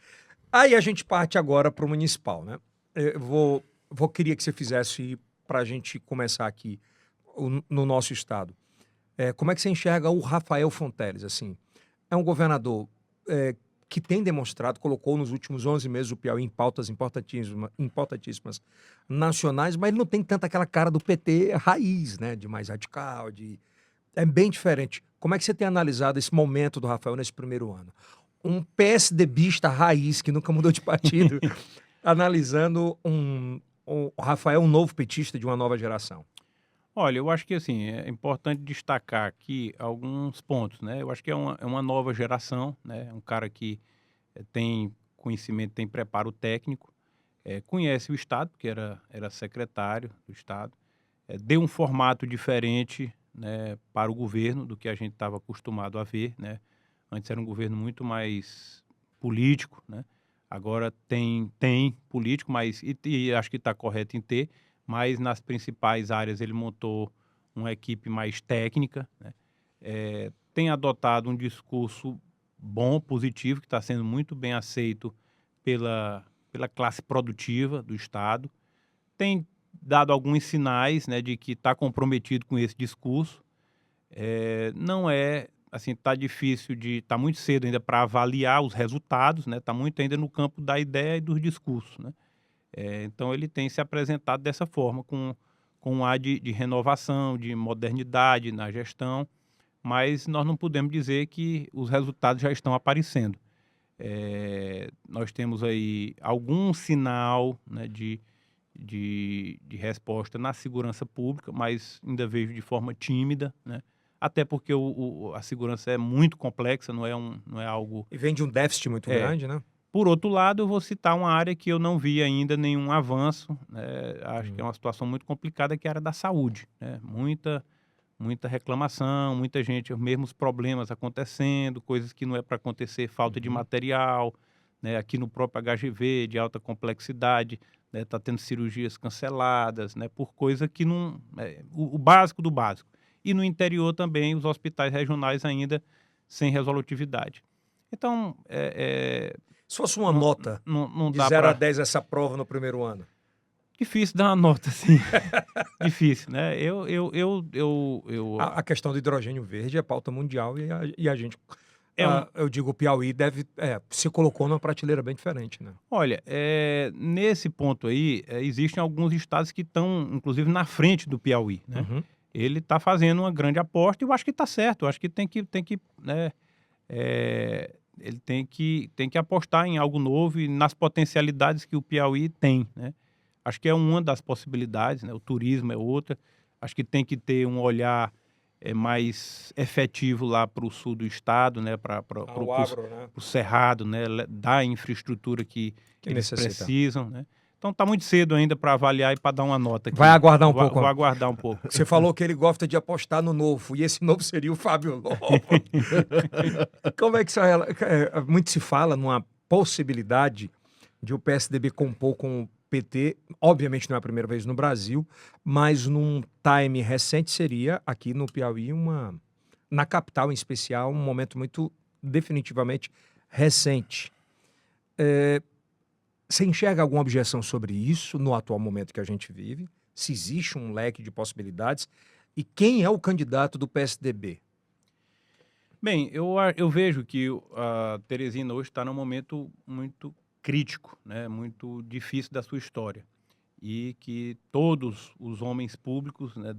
Aí a gente parte agora pro municipal, né? Eu queria que você fizesse para a gente começar aqui no nosso estado. Como é que você enxerga o Rafael Fonteles, assim? É um governador que tem demonstrado, colocou nos últimos 11 meses o Piauí em pautas importantíssimas nacionais, mas ele não tem tanta aquela cara do PT raiz, né? De mais radical, é bem diferente. Como é que você tem analisado esse momento do Rafael nesse primeiro ano? Um PSDBista raiz, que nunca mudou de partido, analisando o Rafael, um novo petista de uma nova geração. Olha, eu acho que assim, é importante destacar aqui alguns pontos, né? Eu acho que é uma nova geração, né? Um cara que tem conhecimento, tem preparo técnico, conhece o Estado, porque era secretário do Estado, deu um formato diferente, né, para o governo do que a gente estava acostumado a ver, né? Antes era um governo muito mais político, né? Agora tem político, mas e acho que está correto em ter, mas nas principais áreas ele montou uma equipe mais técnica, né? Tem adotado um discurso bom, positivo, que está sendo muito bem aceito pela classe produtiva do Estado. Tem dado alguns sinais, né, de que está comprometido com esse discurso. Não é, assim, está difícil está muito cedo ainda para avaliar os resultados, né? Está muito ainda no campo da ideia e dos discursos, né? Então ele tem se apresentado dessa forma, com com um ar de renovação, de modernidade na gestão, mas nós não podemos dizer que os resultados já estão aparecendo. Nós temos aí algum sinal, né, de resposta na segurança pública, mas ainda vejo de forma tímida, né? Até porque a segurança é muito complexa, não é algo... E vem de um déficit muito grande, né? Por outro lado, eu vou citar uma área que eu não vi ainda nenhum avanço, né? Acho que é uma situação muito complicada, que é a área da saúde, né? Muita reclamação, muita gente, os mesmos problemas acontecendo, coisas que não é para acontecer, falta de material, né? Aqui no próprio HGV, de alta complexidade, né? Tá tendo cirurgias canceladas, né? Por coisa que não... o básico do básico. E no interior também, os hospitais regionais ainda sem resolutividade. Então, Se fosse uma nota não de dá 0 a para... 10 essa prova no primeiro ano. Difícil dar uma nota, assim. Difícil, né? A questão do hidrogênio verde é pauta mundial e a gente, É um- eu digo, o Piauí se colocou numa prateleira bem diferente, né? Olha, nesse ponto aí, existem alguns estados que estão, inclusive, na frente do Piauí, né? Uhum. Ele está fazendo uma grande aposta e eu acho que está certo. Eu acho que tem que né, ele tem que apostar em algo novo e nas potencialidades que o Piauí tem, né? Acho que é uma das possibilidades, né? O turismo é outra. Acho que tem que ter um olhar mais efetivo lá para o sul do estado, né? Para O agro, né? o cerrado, né? Da infraestrutura que eles necessita. precisam, né? Então está muito cedo ainda para avaliar e para dar uma nota aqui. Vai aguardar um pouco. Vou aguardar um pouco. Você falou que ele gosta de apostar no novo, e esse novo seria o Fábio Lobo. Como é que isso é? Muito se fala numa possibilidade de o PSDB compor com o PT, obviamente não é a primeira vez no Brasil, mas num time recente seria aqui no Piauí, na capital em especial, um momento muito definitivamente recente. Você enxerga alguma objeção sobre isso no atual momento que a gente vive? Se existe um leque de possibilidades? E quem é o candidato do PSDB? Bem, eu vejo que a Teresina hoje está num momento muito crítico, né? Muito difícil da sua história. E que todos os homens públicos, né,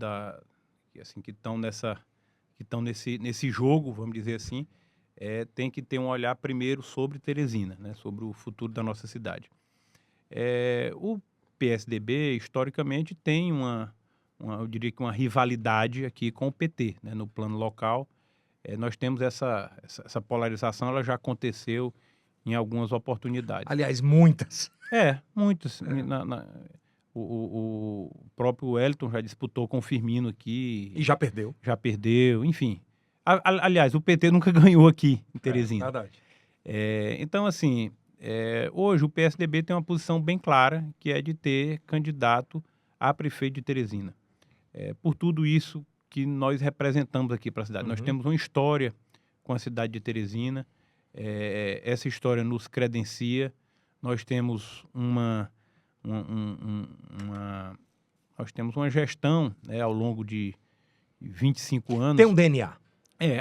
que estão nesse jogo, vamos dizer assim, tem que ter um olhar primeiro sobre Teresina, né? Sobre o futuro da nossa cidade. O PSDB, historicamente, tem eu diria que uma rivalidade aqui com o PT, né? No plano local. Nós temos essa polarização, ela já aconteceu em algumas oportunidades. Aliás, muitas. Muitas. O próprio Wellington já disputou com o Firmino aqui. E já perdeu. Já perdeu, enfim. Aliás, o PT nunca ganhou aqui em Teresina. Verdade. Então, assim, hoje o PSDB tem uma posição bem clara, que é de ter candidato a prefeito de Teresina. Por tudo isso que nós representamos aqui para a cidade. Uhum. Nós temos uma história com a cidade de Teresina. Essa história nos credencia. Nós temos nós temos uma gestão, né, ao longo de 25 anos. Tem um DNA.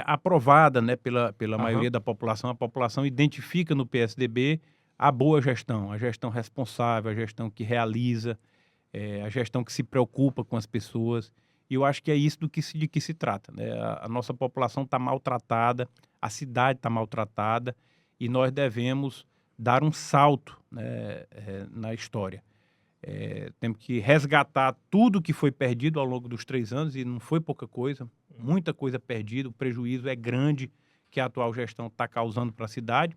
Aprovada, né, pela maioria da população. A população identifica no PSDB a boa gestão, a gestão responsável, a gestão que realiza, a gestão que se preocupa com as pessoas. E eu acho que é isso de que se trata, né? A nossa população está maltratada, a cidade está maltratada e nós devemos dar um salto, né, na história. Temos que resgatar tudo que foi perdido ao longo dos 3 anos, e não foi pouca coisa, muita coisa perdida, o prejuízo é grande que a atual gestão está causando para a cidade.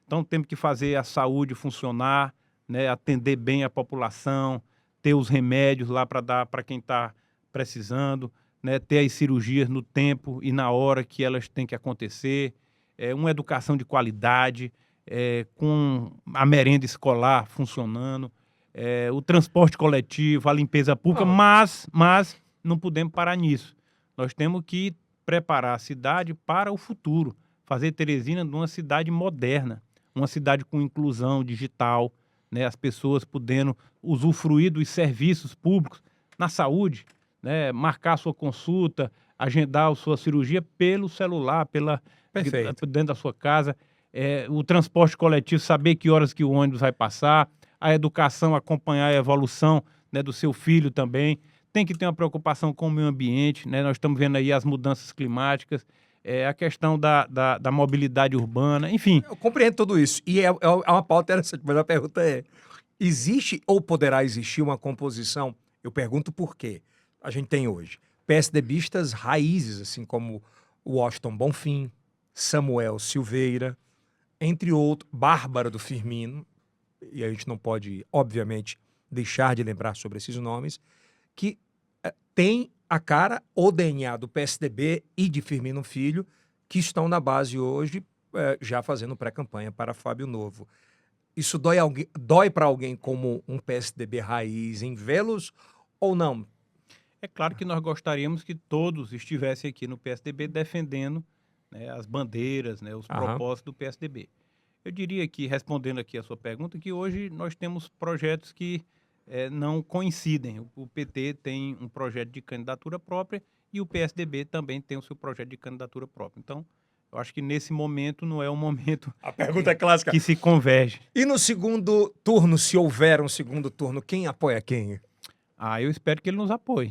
Então temos que fazer a saúde funcionar, né, atender bem a população, ter os remédios lá para dar para quem está precisando, né, ter as cirurgias no tempo e na hora que elas têm que acontecer, uma educação de qualidade, com a merenda escolar funcionando, o transporte coletivo, a limpeza pública, mas não podemos parar nisso. Nós temos que preparar a cidade para o futuro, fazer Teresina de uma cidade moderna, uma cidade com inclusão digital, né, as pessoas podendo usufruir dos serviços públicos na saúde, né, marcar sua consulta, agendar a sua cirurgia pelo celular, dentro da sua casa, o transporte coletivo, saber que horas que o ônibus vai passar, a educação, acompanhar a evolução, né, do seu filho também. tem que ter uma preocupação com o meio ambiente, né? Nós estamos vendo aí as mudanças climáticas, a questão da mobilidade urbana, enfim. Eu compreendo tudo isso. E é uma pauta interessante, mas a pergunta é: existe ou poderá existir uma composição? Eu pergunto por quê. A gente tem hoje PSDBistas raízes, assim como Washington Bonfim, Samuel Silveira, entre outros, Bárbara do Firmino, e a gente não pode, obviamente, deixar de lembrar sobre esses nomes, que tem a cara, o DNA do PSDB e de Firmino Filho, que estão na base hoje, já fazendo pré-campanha para Fábio Novo. Isso dói para alguém como um PSDB raiz em vê-los ou não? É claro que nós gostaríamos que todos estivessem aqui no PSDB defendendo, né, as bandeiras, né, os propósitos do PSDB. Eu diria que, respondendo aqui a sua pergunta, que hoje nós temos projetos que não coincidem. O PT tem um projeto de candidatura própria e o PSDB também tem o seu projeto de candidatura própria. Então, eu acho que nesse momento não é um momento A pergunta é clássica. que se converge. E no segundo turno, se houver um segundo turno, quem apoia quem? Eu espero que ele nos apoie.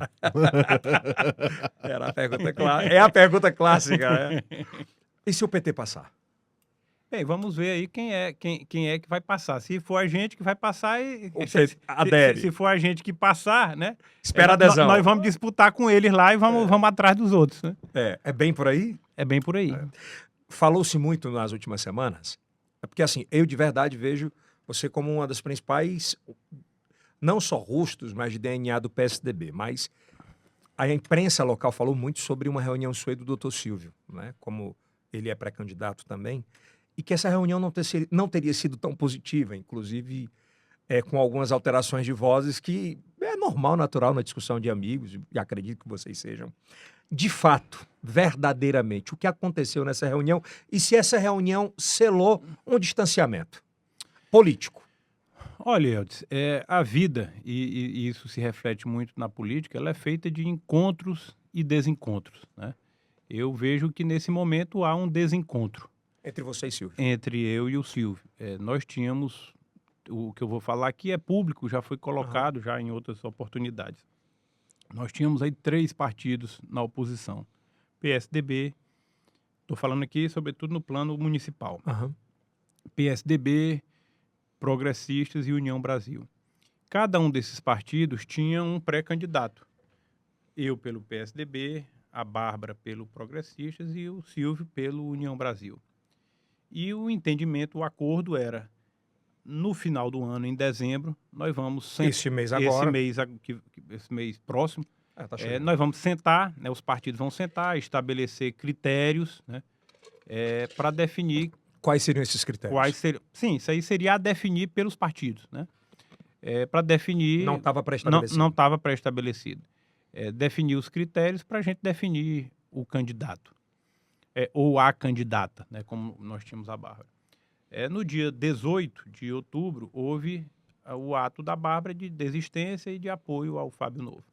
Era a pergunta clássica. É a pergunta clássica, né? E se o PT passar? Bem, vamos ver aí quem é que vai passar. Se for a gente que vai passar, adere. se for a gente que passar, né? Espera a adesão. Nós vamos disputar com eles lá e vamos atrás dos outros, né? É bem por aí? É bem por aí. Falou-se muito nas últimas semanas, porque assim, eu de verdade vejo você como uma das principais, não só rostos, mas de DNA do PSDB, mas a imprensa local falou muito sobre uma reunião sua e do Dr. Silvio, né? Como ele é pré-candidato também, e que essa reunião não teria sido tão positiva, inclusive com algumas alterações de vozes que é normal, natural na discussão de amigos, e acredito que vocês sejam. De fato, verdadeiramente, o que aconteceu nessa reunião e se essa reunião selou um distanciamento político? Olha, Eudes, a vida, e isso se reflete muito na política, ela é feita de encontros e desencontros, né? Eu vejo que nesse momento há um desencontro. Entre você e Silvio. Entre eu e o Silvio. Nós tínhamos, o que eu vou falar aqui é público, já foi colocado já em outras oportunidades. Nós tínhamos aí 3 partidos na oposição. PSDB, estou falando aqui sobretudo no plano municipal. PSDB, Progressistas e União Brasil. Cada um desses partidos tinha um pré-candidato. Eu pelo PSDB, a Bárbara pelo Progressistas e o Silvio pelo União Brasil. E o entendimento, o acordo era, no final do ano, em dezembro, nós vamos... Esse mês agora. Esse mês próximo, Tá nós vamos sentar, né, os partidos vão sentar, estabelecer critérios, né, para definir... Quais seriam esses critérios? Sim, isso aí seria a definir pelos partidos, né? Para definir... Não estava pré-estabelecido. Não estava pré-estabelecido. Definir os critérios para a gente definir o candidato. Ou a candidata, né, como nós tínhamos a Bárbara. No dia 18 de outubro, houve o ato da Bárbara de desistência e de apoio ao Fábio Novo.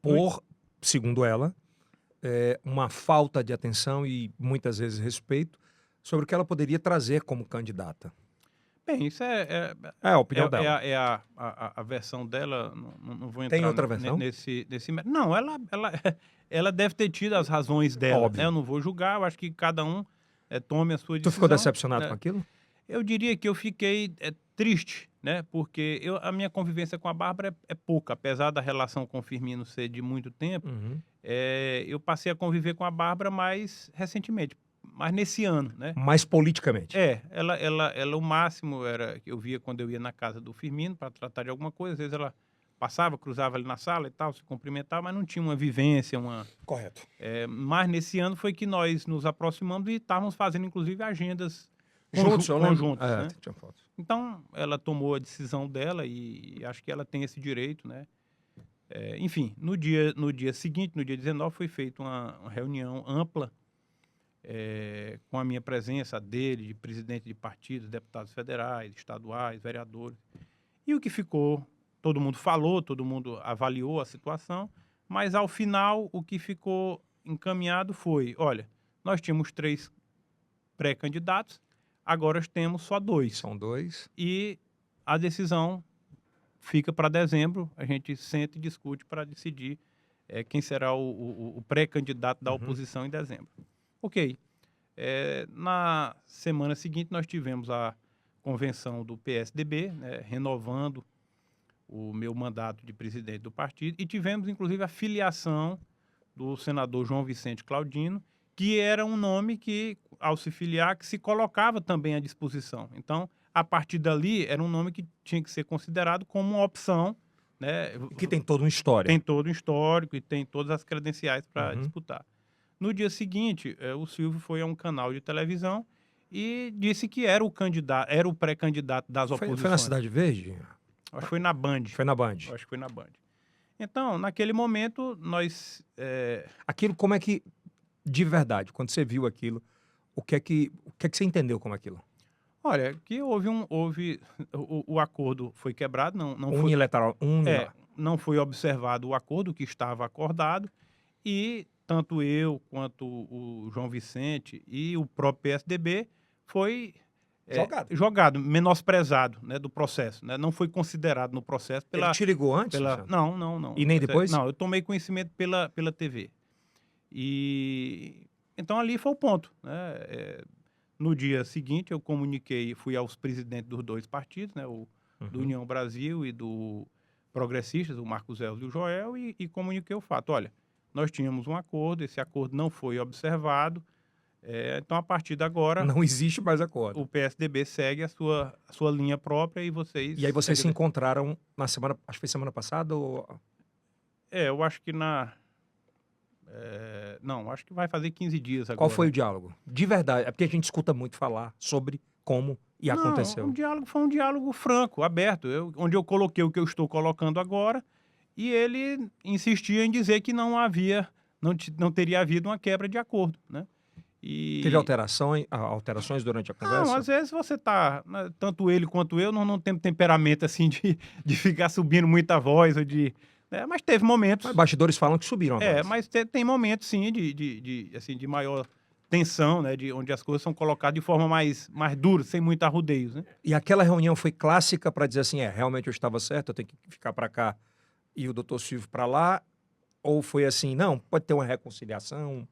Por, segundo ela, uma falta de atenção e muitas vezes respeito sobre o que ela poderia trazer como candidata. Bem, isso é a opinião dela. É a versão dela, não vou entrar... Tem outra versão? Não, ela deve ter tido as razões dela. Óbvio. Né? Eu não vou julgar, eu acho que cada um tome a sua decisão. Tu ficou decepcionado com aquilo? Eu diria que eu fiquei triste, né? Porque a minha convivência com a Bárbara é pouca, apesar da relação com o Firmino ser de muito tempo. Eu passei a conviver com a Bárbara mais recentemente, mais nesse ano, né? Mais politicamente. Ela o máximo era que eu via quando eu ia na casa do Firmino para tratar de alguma coisa. Às vezes ela passava, cruzava ali na sala e tal, se cumprimentava, mas não tinha uma vivência, Correto. Mas nesse ano foi que nós nos aproximamos e estávamos fazendo, inclusive, agendas conjuntos, né? Tinha foto. Então, ela tomou a decisão dela e acho que ela tem esse direito, né? Enfim, no dia seguinte, no dia 19, foi feita uma reunião ampla com a minha presença, dele, de presidente de partidos, deputados federais, estaduais, vereadores. E o que ficou, todo mundo falou, todo mundo avaliou a situação, mas ao final o que ficou encaminhado foi, olha, nós tínhamos 3 pré-candidatos, agora temos só 2. São 2. E a decisão fica para dezembro, a gente senta e discute para decidir quem será o pré-candidato da Uhum. oposição em dezembro. Ok. Na semana seguinte, nós tivemos a convenção do PSDB, né, renovando o meu mandato de presidente do partido, e tivemos, inclusive, a filiação do senador João Vicente Claudino, que era um nome que, ao se filiar, que se colocava também à disposição. Então, a partir dali, era um nome que tinha que ser considerado como uma opção, né? Que tem toda uma história. Tem todo um histórico e tem todas as credenciais para Uhum. disputar. No dia seguinte, o Silvio foi a um canal de televisão e disse que era o candidato, era o pré-candidato das oposições. Foi na Cidade Verde? Acho que foi na Band. Foi na Band. Acho que foi na Band. Então, naquele momento, nós... Aquilo, como é que, de verdade, quando você viu aquilo, o que é que você entendeu como aquilo? Olha, que o acordo foi quebrado, não foi... Unilateral. Não foi observado o acordo que estava acordado e tanto eu quanto o João Vicente e o próprio PSDB foi jogado, menosprezado, né, do processo, né? Não foi considerado no processo pela... Ele te ligou antes? Luciano? Não. E nem depois? Não, eu tomei conhecimento pela TV. E então ali foi o ponto, né? No dia seguinte eu comuniquei, fui aos presidentes dos dois partidos, né, do União Brasil e do Progressistas, o Marcos Elzo e o Joel, e comuniquei o fato. Olha, nós tínhamos um acordo, esse acordo não foi observado, então a partir de agora... Não existe mais acordo. O PSDB segue a sua linha própria e vocês... E aí vocês se encontraram na semana... Acho que foi semana passada ou... eu acho que não, acho que vai fazer 15 dias agora. Qual foi o diálogo? De verdade, é porque a gente escuta muito falar sobre como aconteceu. O diálogo foi um diálogo franco, aberto, onde eu coloquei o que eu estou colocando agora e ele insistia em dizer que não teria havido uma quebra de acordo, né? Teve alterações durante a conversa? Não, às vezes você tá, né, tanto ele quanto eu, não temos temperamento assim de ficar subindo muita voz ou de... mas teve momentos... Mas bastidores falam que subiram a voz. Mas tem momentos, sim, de maior tensão, né? Onde as coisas são colocadas de forma mais dura, sem muita rodeios, né? E aquela reunião foi clássica para dizer assim, realmente eu estava certo, eu tenho que ficar para cá e o doutor Silvio para lá? Ou foi assim, não, pode ter uma reconciliação?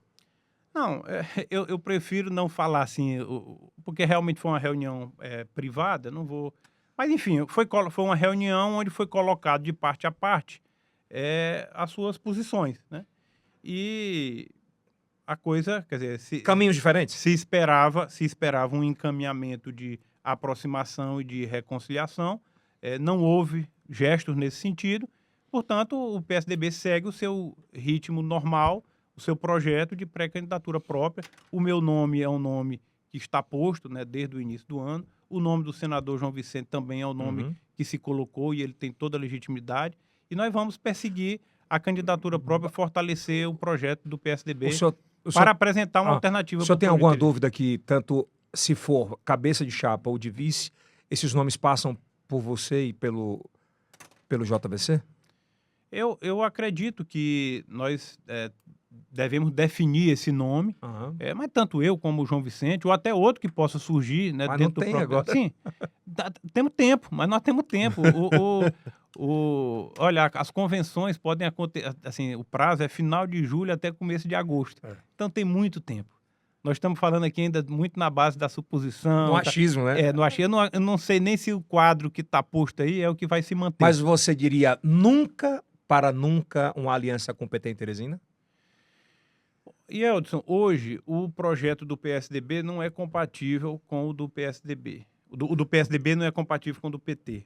Não, eu prefiro não falar assim, porque realmente foi uma reunião privada, não vou... Mas, enfim, foi uma reunião onde foi colocado de parte a parte as suas posições, né? E a coisa, quer dizer... Caminhos diferentes? Se esperava um encaminhamento de aproximação e de reconciliação, não houve gestos nesse sentido, portanto, o PSDB segue o seu ritmo normal, o seu projeto de pré-candidatura própria. O meu nome é um nome que está posto, né, desde o início do ano. O nome do senador João Vicente também é um nome que se colocou e ele tem toda a legitimidade. E nós vamos perseguir a candidatura própria, fortalecer o projeto do PSDB para apresentar uma alternativa. O senhor tem alguma dúvida que, tanto se for cabeça de chapa ou de vice, esses nomes passam por você e pelo JVC? Eu acredito que nós devemos definir esse nome, mas tanto eu como o João Vicente, ou até outro que possa surgir, né, mas dentro não tem do próprio... agora. Sim, temos tempo, mas nós temos tempo. Olha, as convenções podem acontecer, assim, o prazo é final de julho até começo de agosto. Então tem muito tempo. Nós estamos falando aqui ainda muito na base da suposição. No achismo, né? No achismo. Eu não sei nem se o quadro que está posto aí é o que vai se manter. Mas você diria nunca uma aliança com o PT em Teresina? E, Eldson, hoje o projeto do PSDB não é compatível com o do PSDB. O do PSDB não é compatível com o do PT.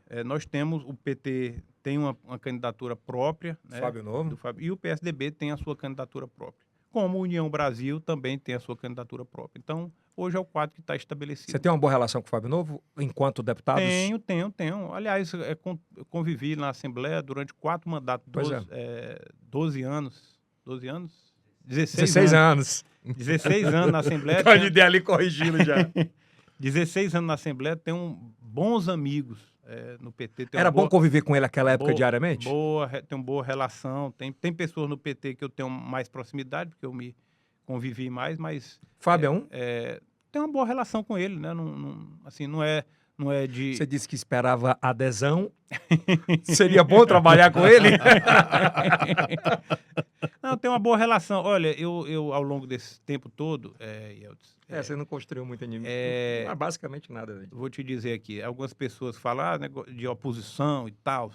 O PT tem uma candidatura própria. Né, Fábio Novo. E o PSDB tem a sua candidatura própria. Como a União Brasil também tem a sua candidatura própria. Então, hoje é o quadro que está estabelecido. Você tem uma boa relação com o Fábio Novo, enquanto deputado? Tenho. Aliás, eu convivi na Assembleia durante 4 mandatos, 12 anos. 12 anos? 16 anos. 16 anos na Assembleia. Pode ir ali corrigindo já. 16 anos na Assembleia, tenho bons amigos no PT. Era bom conviver com ele naquela época diariamente? Tem uma boa relação. Tem pessoas no PT que eu tenho mais proximidade, porque eu me convivi mais, mas... Fábio é um? Tem uma boa relação com ele, né? Assim, não não é de... Você disse que esperava adesão. Seria bom trabalhar com ele? Não, tem uma boa relação. Olha, eu ao longo desse tempo todo, Yeltsin, Você não construiu muito inimigo. Basicamente nada. Né? vou te dizer aqui, algumas pessoas falam de oposição e tal.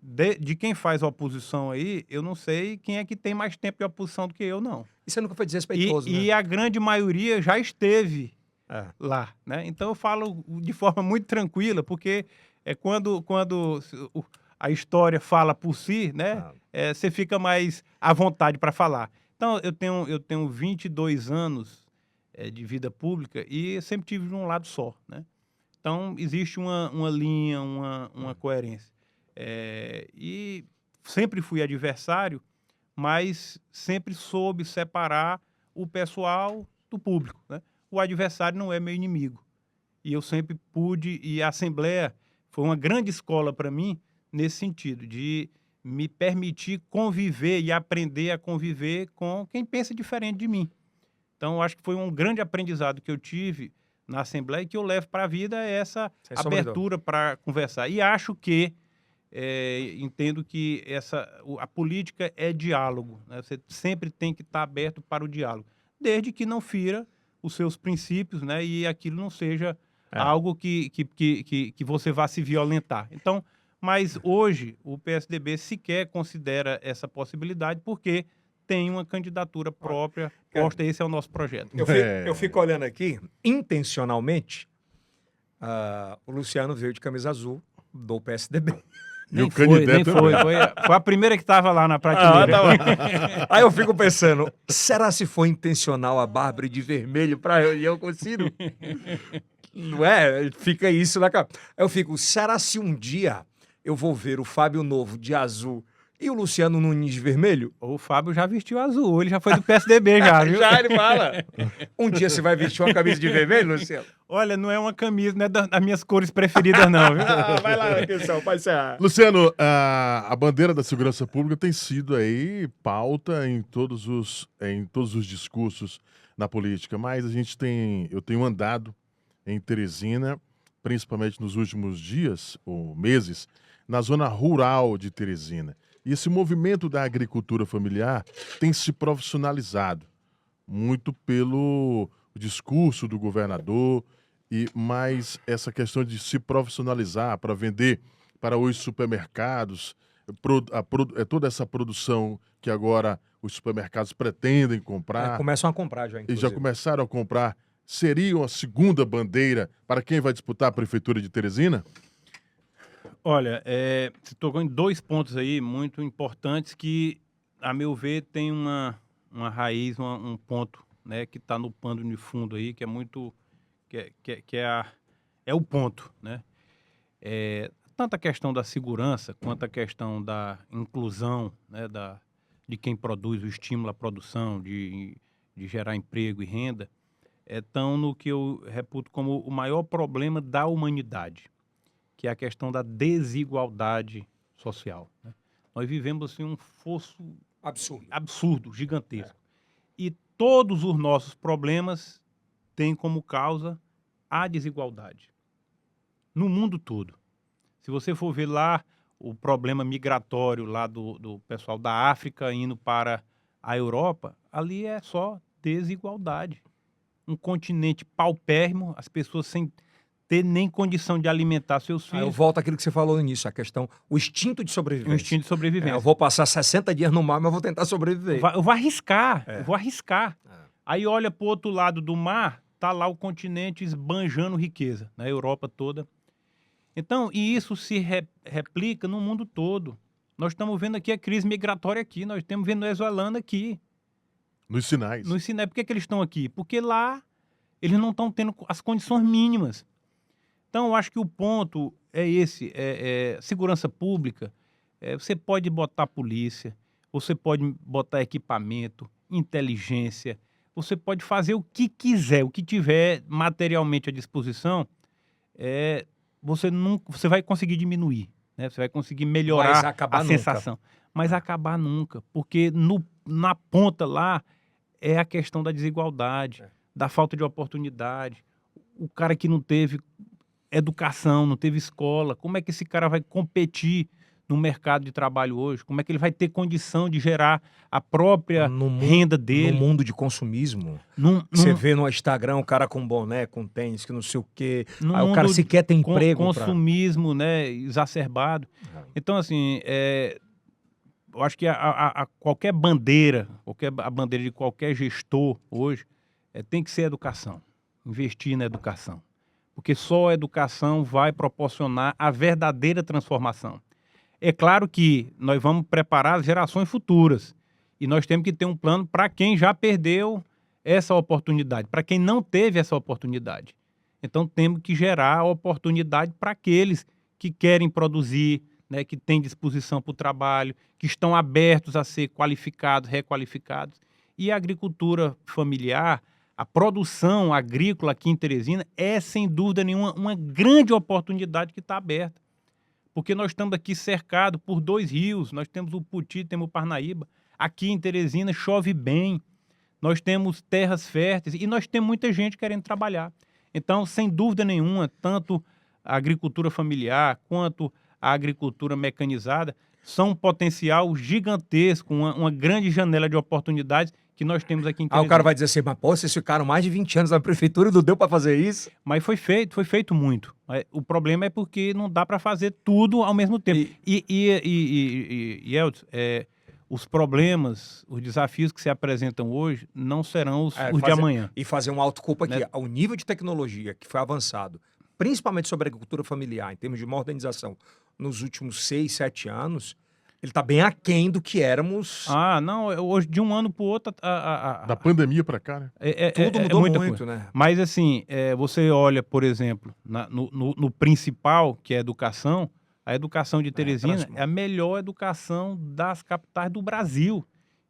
De quem faz oposição aí, eu não sei quem é que tem mais tempo de oposição do que eu, não. E você nunca foi desrespeitoso, né? E a grande maioria já esteve É. lá, né? Então eu falo de forma muito tranquila, porque quando a história fala por si, né? Você fica mais à vontade para falar. Então eu tenho 22 anos de vida pública e eu sempre tive de um lado só, né? Então existe uma linha, uma coerência. E sempre fui adversário, mas sempre soube separar o pessoal do público, né? O adversário não é meu inimigo. E eu sempre pude, e a Assembleia foi uma grande escola para mim, nesse sentido, de me permitir conviver e aprender a conviver com quem pensa diferente de mim. Então, eu acho que foi um grande aprendizado que eu tive na Assembleia e que eu levo para a vida essa abertura para conversar. E acho que, entendo que a política é diálogo, né? Você sempre tem que estar aberto para o diálogo, desde que não fira os seus princípios, né? E aquilo não seja algo que você vá se violentar. Então, mas hoje o PSDB sequer considera essa possibilidade porque tem uma candidatura própria posta. Esse é o nosso projeto. Eu fico olhando aqui, intencionalmente, o Luciano veio de camisa azul do PSDB. Nem foi. Foi a primeira que estava lá na prateleira. Aí eu fico pensando, será se foi intencional a Bárbara de vermelho para reunião com o Ciro? Não é? Fica isso na cabeça. Eu fico, será se um dia eu vou ver o Fábio Novo de azul e o Luciano Nunes de vermelho? O Fábio já vestiu azul, ele já foi do PSDB já, viu? Já, ele fala. Um dia você vai vestir uma camisa de vermelho, Luciano? Olha, não é uma camisa, não é das minhas cores preferidas não, viu? Vai lá, atenção, pode encerrar. Luciano, a bandeira da segurança pública tem sido aí pauta em todos os discursos na política, mas eu tenho andado em Teresina, principalmente nos últimos dias ou meses, na zona rural de Teresina. E esse movimento da agricultura familiar tem se profissionalizado muito pelo discurso do governador, mas essa questão de se profissionalizar para vender para os supermercados, toda essa produção que agora os supermercados pretendem comprar. Começam a comprar já, inclusive. E já começaram a comprar. Seria uma segunda bandeira para quem vai disputar a Prefeitura de Teresina? Olha, você tocou em dois pontos aí muito importantes que, a meu ver, tem uma raiz, um ponto, né, que está no pano de fundo aí, que é muito... é o ponto, né? Tanto a questão da segurança quanto a questão da inclusão, né, de quem produz, o estímulo à produção, de gerar emprego e renda, estão no que eu reputo como o maior problema da humanidade, que é a questão da desigualdade social, né? Nós vivemos assim, um fosso absurdo, gigantesco. E todos os nossos problemas têm como causa a desigualdade. No mundo todo. Se você for ver lá o problema migratório lá do pessoal da África indo para a Europa, ali é só desigualdade. Um continente paupérrimo, as pessoas sem ter nem condição de alimentar seus filhos. Eu volto àquilo que você falou no início, a questão, o instinto de sobrevivência. O instinto de sobrevivência. Eu vou passar 60 dias no mar, mas vou tentar sobreviver. Eu vou arriscar, Aí olha para o outro lado do mar, tá lá o continente esbanjando riqueza, na Europa toda. Então, e isso se replica no mundo todo. Nós estamos vendo aqui a crise migratória aqui, nós temos venezuelano aqui. Nos sinais. Por que eles estão aqui? Porque lá eles não estão tendo as condições mínimas. Então, eu acho que o ponto é esse, segurança pública. Você pode botar polícia, você pode botar equipamento, inteligência, você pode fazer o que quiser, o que tiver materialmente à disposição, você vai conseguir diminuir, né? Você vai conseguir melhorar a sensação. Mas acabar nunca, porque na ponta lá é a questão da desigualdade, da falta de oportunidade. O cara que não teve educação, não teve escola. Como é que esse cara vai competir no mercado de trabalho hoje? Como é que ele vai ter condição de gerar a própria renda No dele? mundo de consumismo, Num, você num, vê no Instagram o cara com boné, com tênis, que não sei o quê. num Aí o cara mundo sequer tem emprego consumismo, né, exacerbado. Então, assim, eu acho que qualquer bandeira, a bandeira de qualquer gestor hoje, tem que ser educação. Investir na educação. Porque só a educação vai proporcionar a verdadeira transformação. É claro que nós vamos preparar as gerações futuras. E nós temos que ter um plano para quem já perdeu essa oportunidade, para quem não teve essa oportunidade. Então temos que gerar oportunidade para aqueles que querem produzir, né, que têm disposição para o trabalho, que estão abertos a ser qualificados, requalificados. E a agricultura familiar, a produção agrícola aqui em Teresina é, sem dúvida nenhuma, uma grande oportunidade que está aberta. Porque nós estamos aqui cercados por 2 rios, nós temos o Puti, temos o Parnaíba. Aqui em Teresina chove bem, nós temos terras férteis e nós temos muita gente querendo trabalhar. Então, sem dúvida nenhuma, tanto a agricultura familiar quanto a agricultura mecanizada são um potencial gigantesco, uma grande janela de oportunidades que nós temos aqui em Aí Teresina. o cara vai dizer assim, mas pô, vocês ficaram mais de 20 anos na prefeitura e não deu para fazer isso? Mas foi feito muito. O problema é porque não dá para fazer tudo ao mesmo tempo. E Elton, os problemas, os desafios que se apresentam hoje não serão os de amanhã. E fazer uma autoculpa aqui. Né? O nível de tecnologia que foi avançado, principalmente sobre a agricultura familiar, em termos de modernização, nos últimos 6, 7 anos, ele está bem aquém do que éramos. Não, hoje de um ano para o outro... Da pandemia para cá, né? Tudo mudou muita muito, coisa. né? Mas assim, você olha, por exemplo, no principal, que é a educação de Teresina é a melhor educação das capitais do Brasil.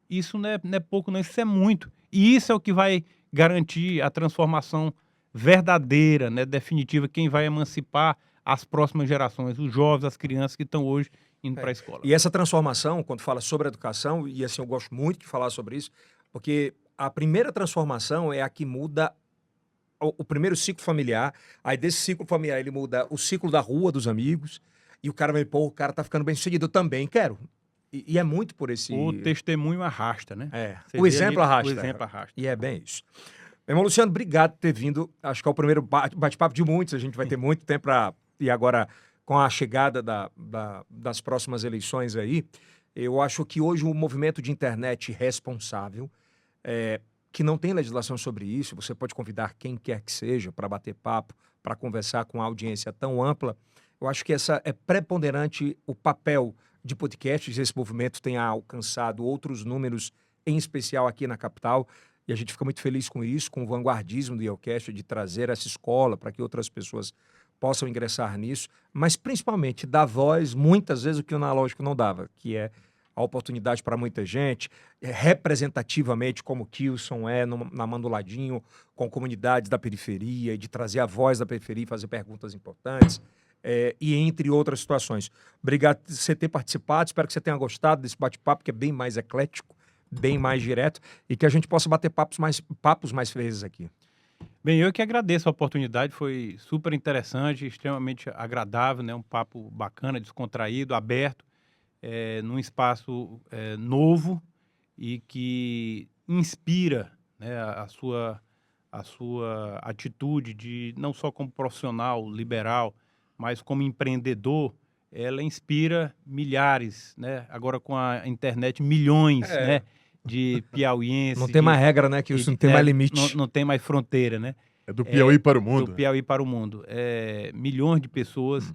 Isso não é pouco, não, isso é muito. E isso é o que vai garantir a transformação verdadeira, né, definitiva, quem vai emancipar as próximas gerações, os jovens, as crianças que estão hoje indo para a escola. E essa transformação, quando fala sobre a educação, e assim eu gosto muito de falar sobre isso, porque a primeira transformação é a que muda o primeiro ciclo familiar, aí desse ciclo familiar ele muda o ciclo da rua, dos amigos, e o cara vai, pô, o cara tá ficando bem sucedido, eu também quero. E é muito por esse... O testemunho arrasta, né? O exemplo arrasta. O exemplo arrasta. E é bem isso. Meu irmão Luciano, obrigado por ter vindo. Acho que é o primeiro bate-papo de muitos. A gente vai ter muito tempo para... E agora, com a chegada das próximas eleições aí, eu acho que hoje o movimento de internet responsável, que não tem legislação sobre isso, você pode convidar quem quer que seja para bater papo, para conversar com uma audiência tão ampla. Eu acho que essa é preponderante o papel de podcasts. Esse movimento tem alcançado outros números, em especial aqui na capital, e a gente fica muito feliz com isso, com o vanguardismo do IELCast, de trazer essa escola para que outras pessoas possam ingressar nisso, mas principalmente dar voz, muitas vezes, o que o analógico não dava, que é a oportunidade para muita gente, representativamente, como o Kilson na Manduladinho, com comunidades da periferia, de trazer a voz da periferia e fazer perguntas importantes. E entre outras situações. Obrigado por você ter participado, espero que você tenha gostado desse bate-papo, que é bem mais eclético, bem mais direto, e que a gente possa bater papos mais vezes aqui. Bem, eu que agradeço a oportunidade, foi super interessante, extremamente agradável, né? Um papo bacana, descontraído, aberto, num espaço novo e que inspira, né, a sua atitude de, não só como profissional liberal, mas como empreendedor, ela inspira milhares, né? Agora com a internet, milhões, né? De piauienses. Não tem mais regra, né? Que isso não tem mais limite. Não tem mais fronteira, né? É do Piauí para o mundo. Do Piauí para o mundo. Milhões de pessoas.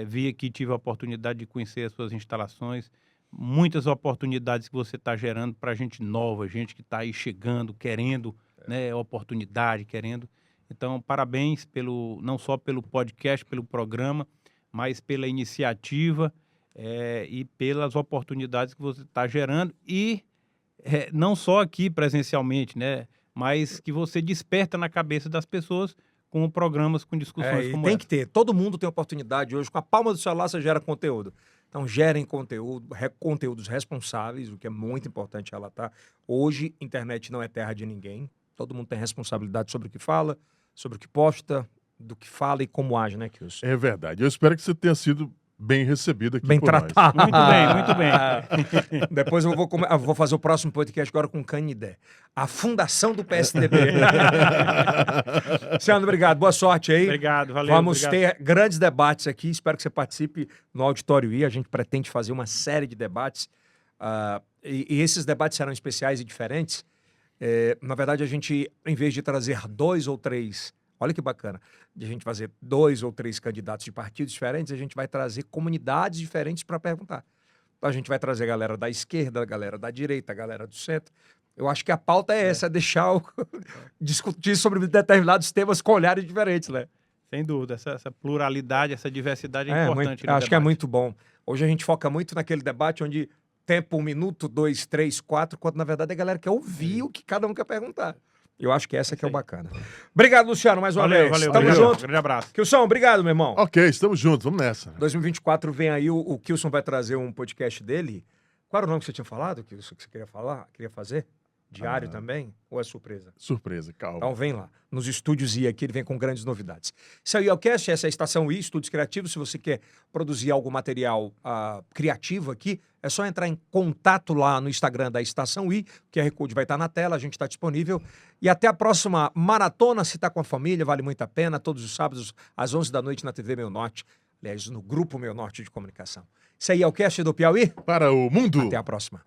Vi aqui, tive a oportunidade de conhecer as suas instalações. Muitas oportunidades que você está gerando para gente nova, gente que está aí chegando, querendo, né, oportunidade, querendo. Então, parabéns não só pelo podcast, pelo programa, mas pela iniciativa e pelas oportunidades que você está gerando. E não só aqui presencialmente, né, mas que você desperta na cabeça das pessoas com programas, com discussões como tem essa. que ter. Todo mundo tem oportunidade hoje. Com a palma do celular você gera conteúdo. Então, gerem conteúdos responsáveis, o que é muito importante relatar. Hoje, internet não é terra de ninguém. Todo mundo tem responsabilidade sobre o que fala, sobre o que posta, do que fala e como age, né, Kilson? É verdade. Eu espero que você tenha sido bem recebido aqui Bem por nós. tratado. Muito bem, muito bem. Depois eu vou fazer o próximo podcast agora com Canidé. A fundação do PSDB. Luciano, obrigado. Boa sorte aí. Obrigado, valeu. Vamos obrigado. ter grandes debates aqui. Espero que você participe no Auditório I. A gente pretende fazer uma série de debates. E esses debates serão especiais e diferentes. Na verdade, a gente, em vez de trazer 2 ou 3, olha que bacana, de a gente fazer 2 ou 3 candidatos de partidos diferentes, a gente vai trazer comunidades diferentes para perguntar. A gente vai trazer a galera da esquerda, a galera da direita, a galera do centro. Eu acho que a pauta é essa, é deixar discutir sobre determinados temas com olhares diferentes, né? Sem dúvida, essa pluralidade, essa diversidade é importante. Acho que é muito bom. Hoje a gente foca muito naquele debate onde tempo 1 minuto, 2, 3, 4, quando na verdade a galera quer ouvir o que cada um quer perguntar. Eu acho que essa que é o bacana. Obrigado, Luciano, mais uma vez. Valeu, Tamo valeu. junto. Grande abraço. Kilson, obrigado, meu irmão. Ok, estamos juntos, vamos nessa. 2024 vem aí, o Kilson vai trazer um podcast dele. Qual era o nome que você tinha falado, Kilson, que você queria falar? Queria fazer? Diário também? Ou é surpresa? Surpresa, calma. Então vem lá, nos estúdios I aqui, ele vem com grandes novidades. Isso aí é o Cast, essa é a Estação I, Estúdios Criativos. Se você quer produzir algum material criativo aqui, é só entrar em contato lá no Instagram da Estação I, o QR Code vai estar na tela, a gente está disponível. E até a próxima maratona, se está com a família, vale muito a pena, todos os sábados, às 11 da noite, na TV Meu Norte, aliás, no Grupo Meu Norte de Comunicação. Isso aí é o Cast do Piauí. Para o mundo. Até a próxima.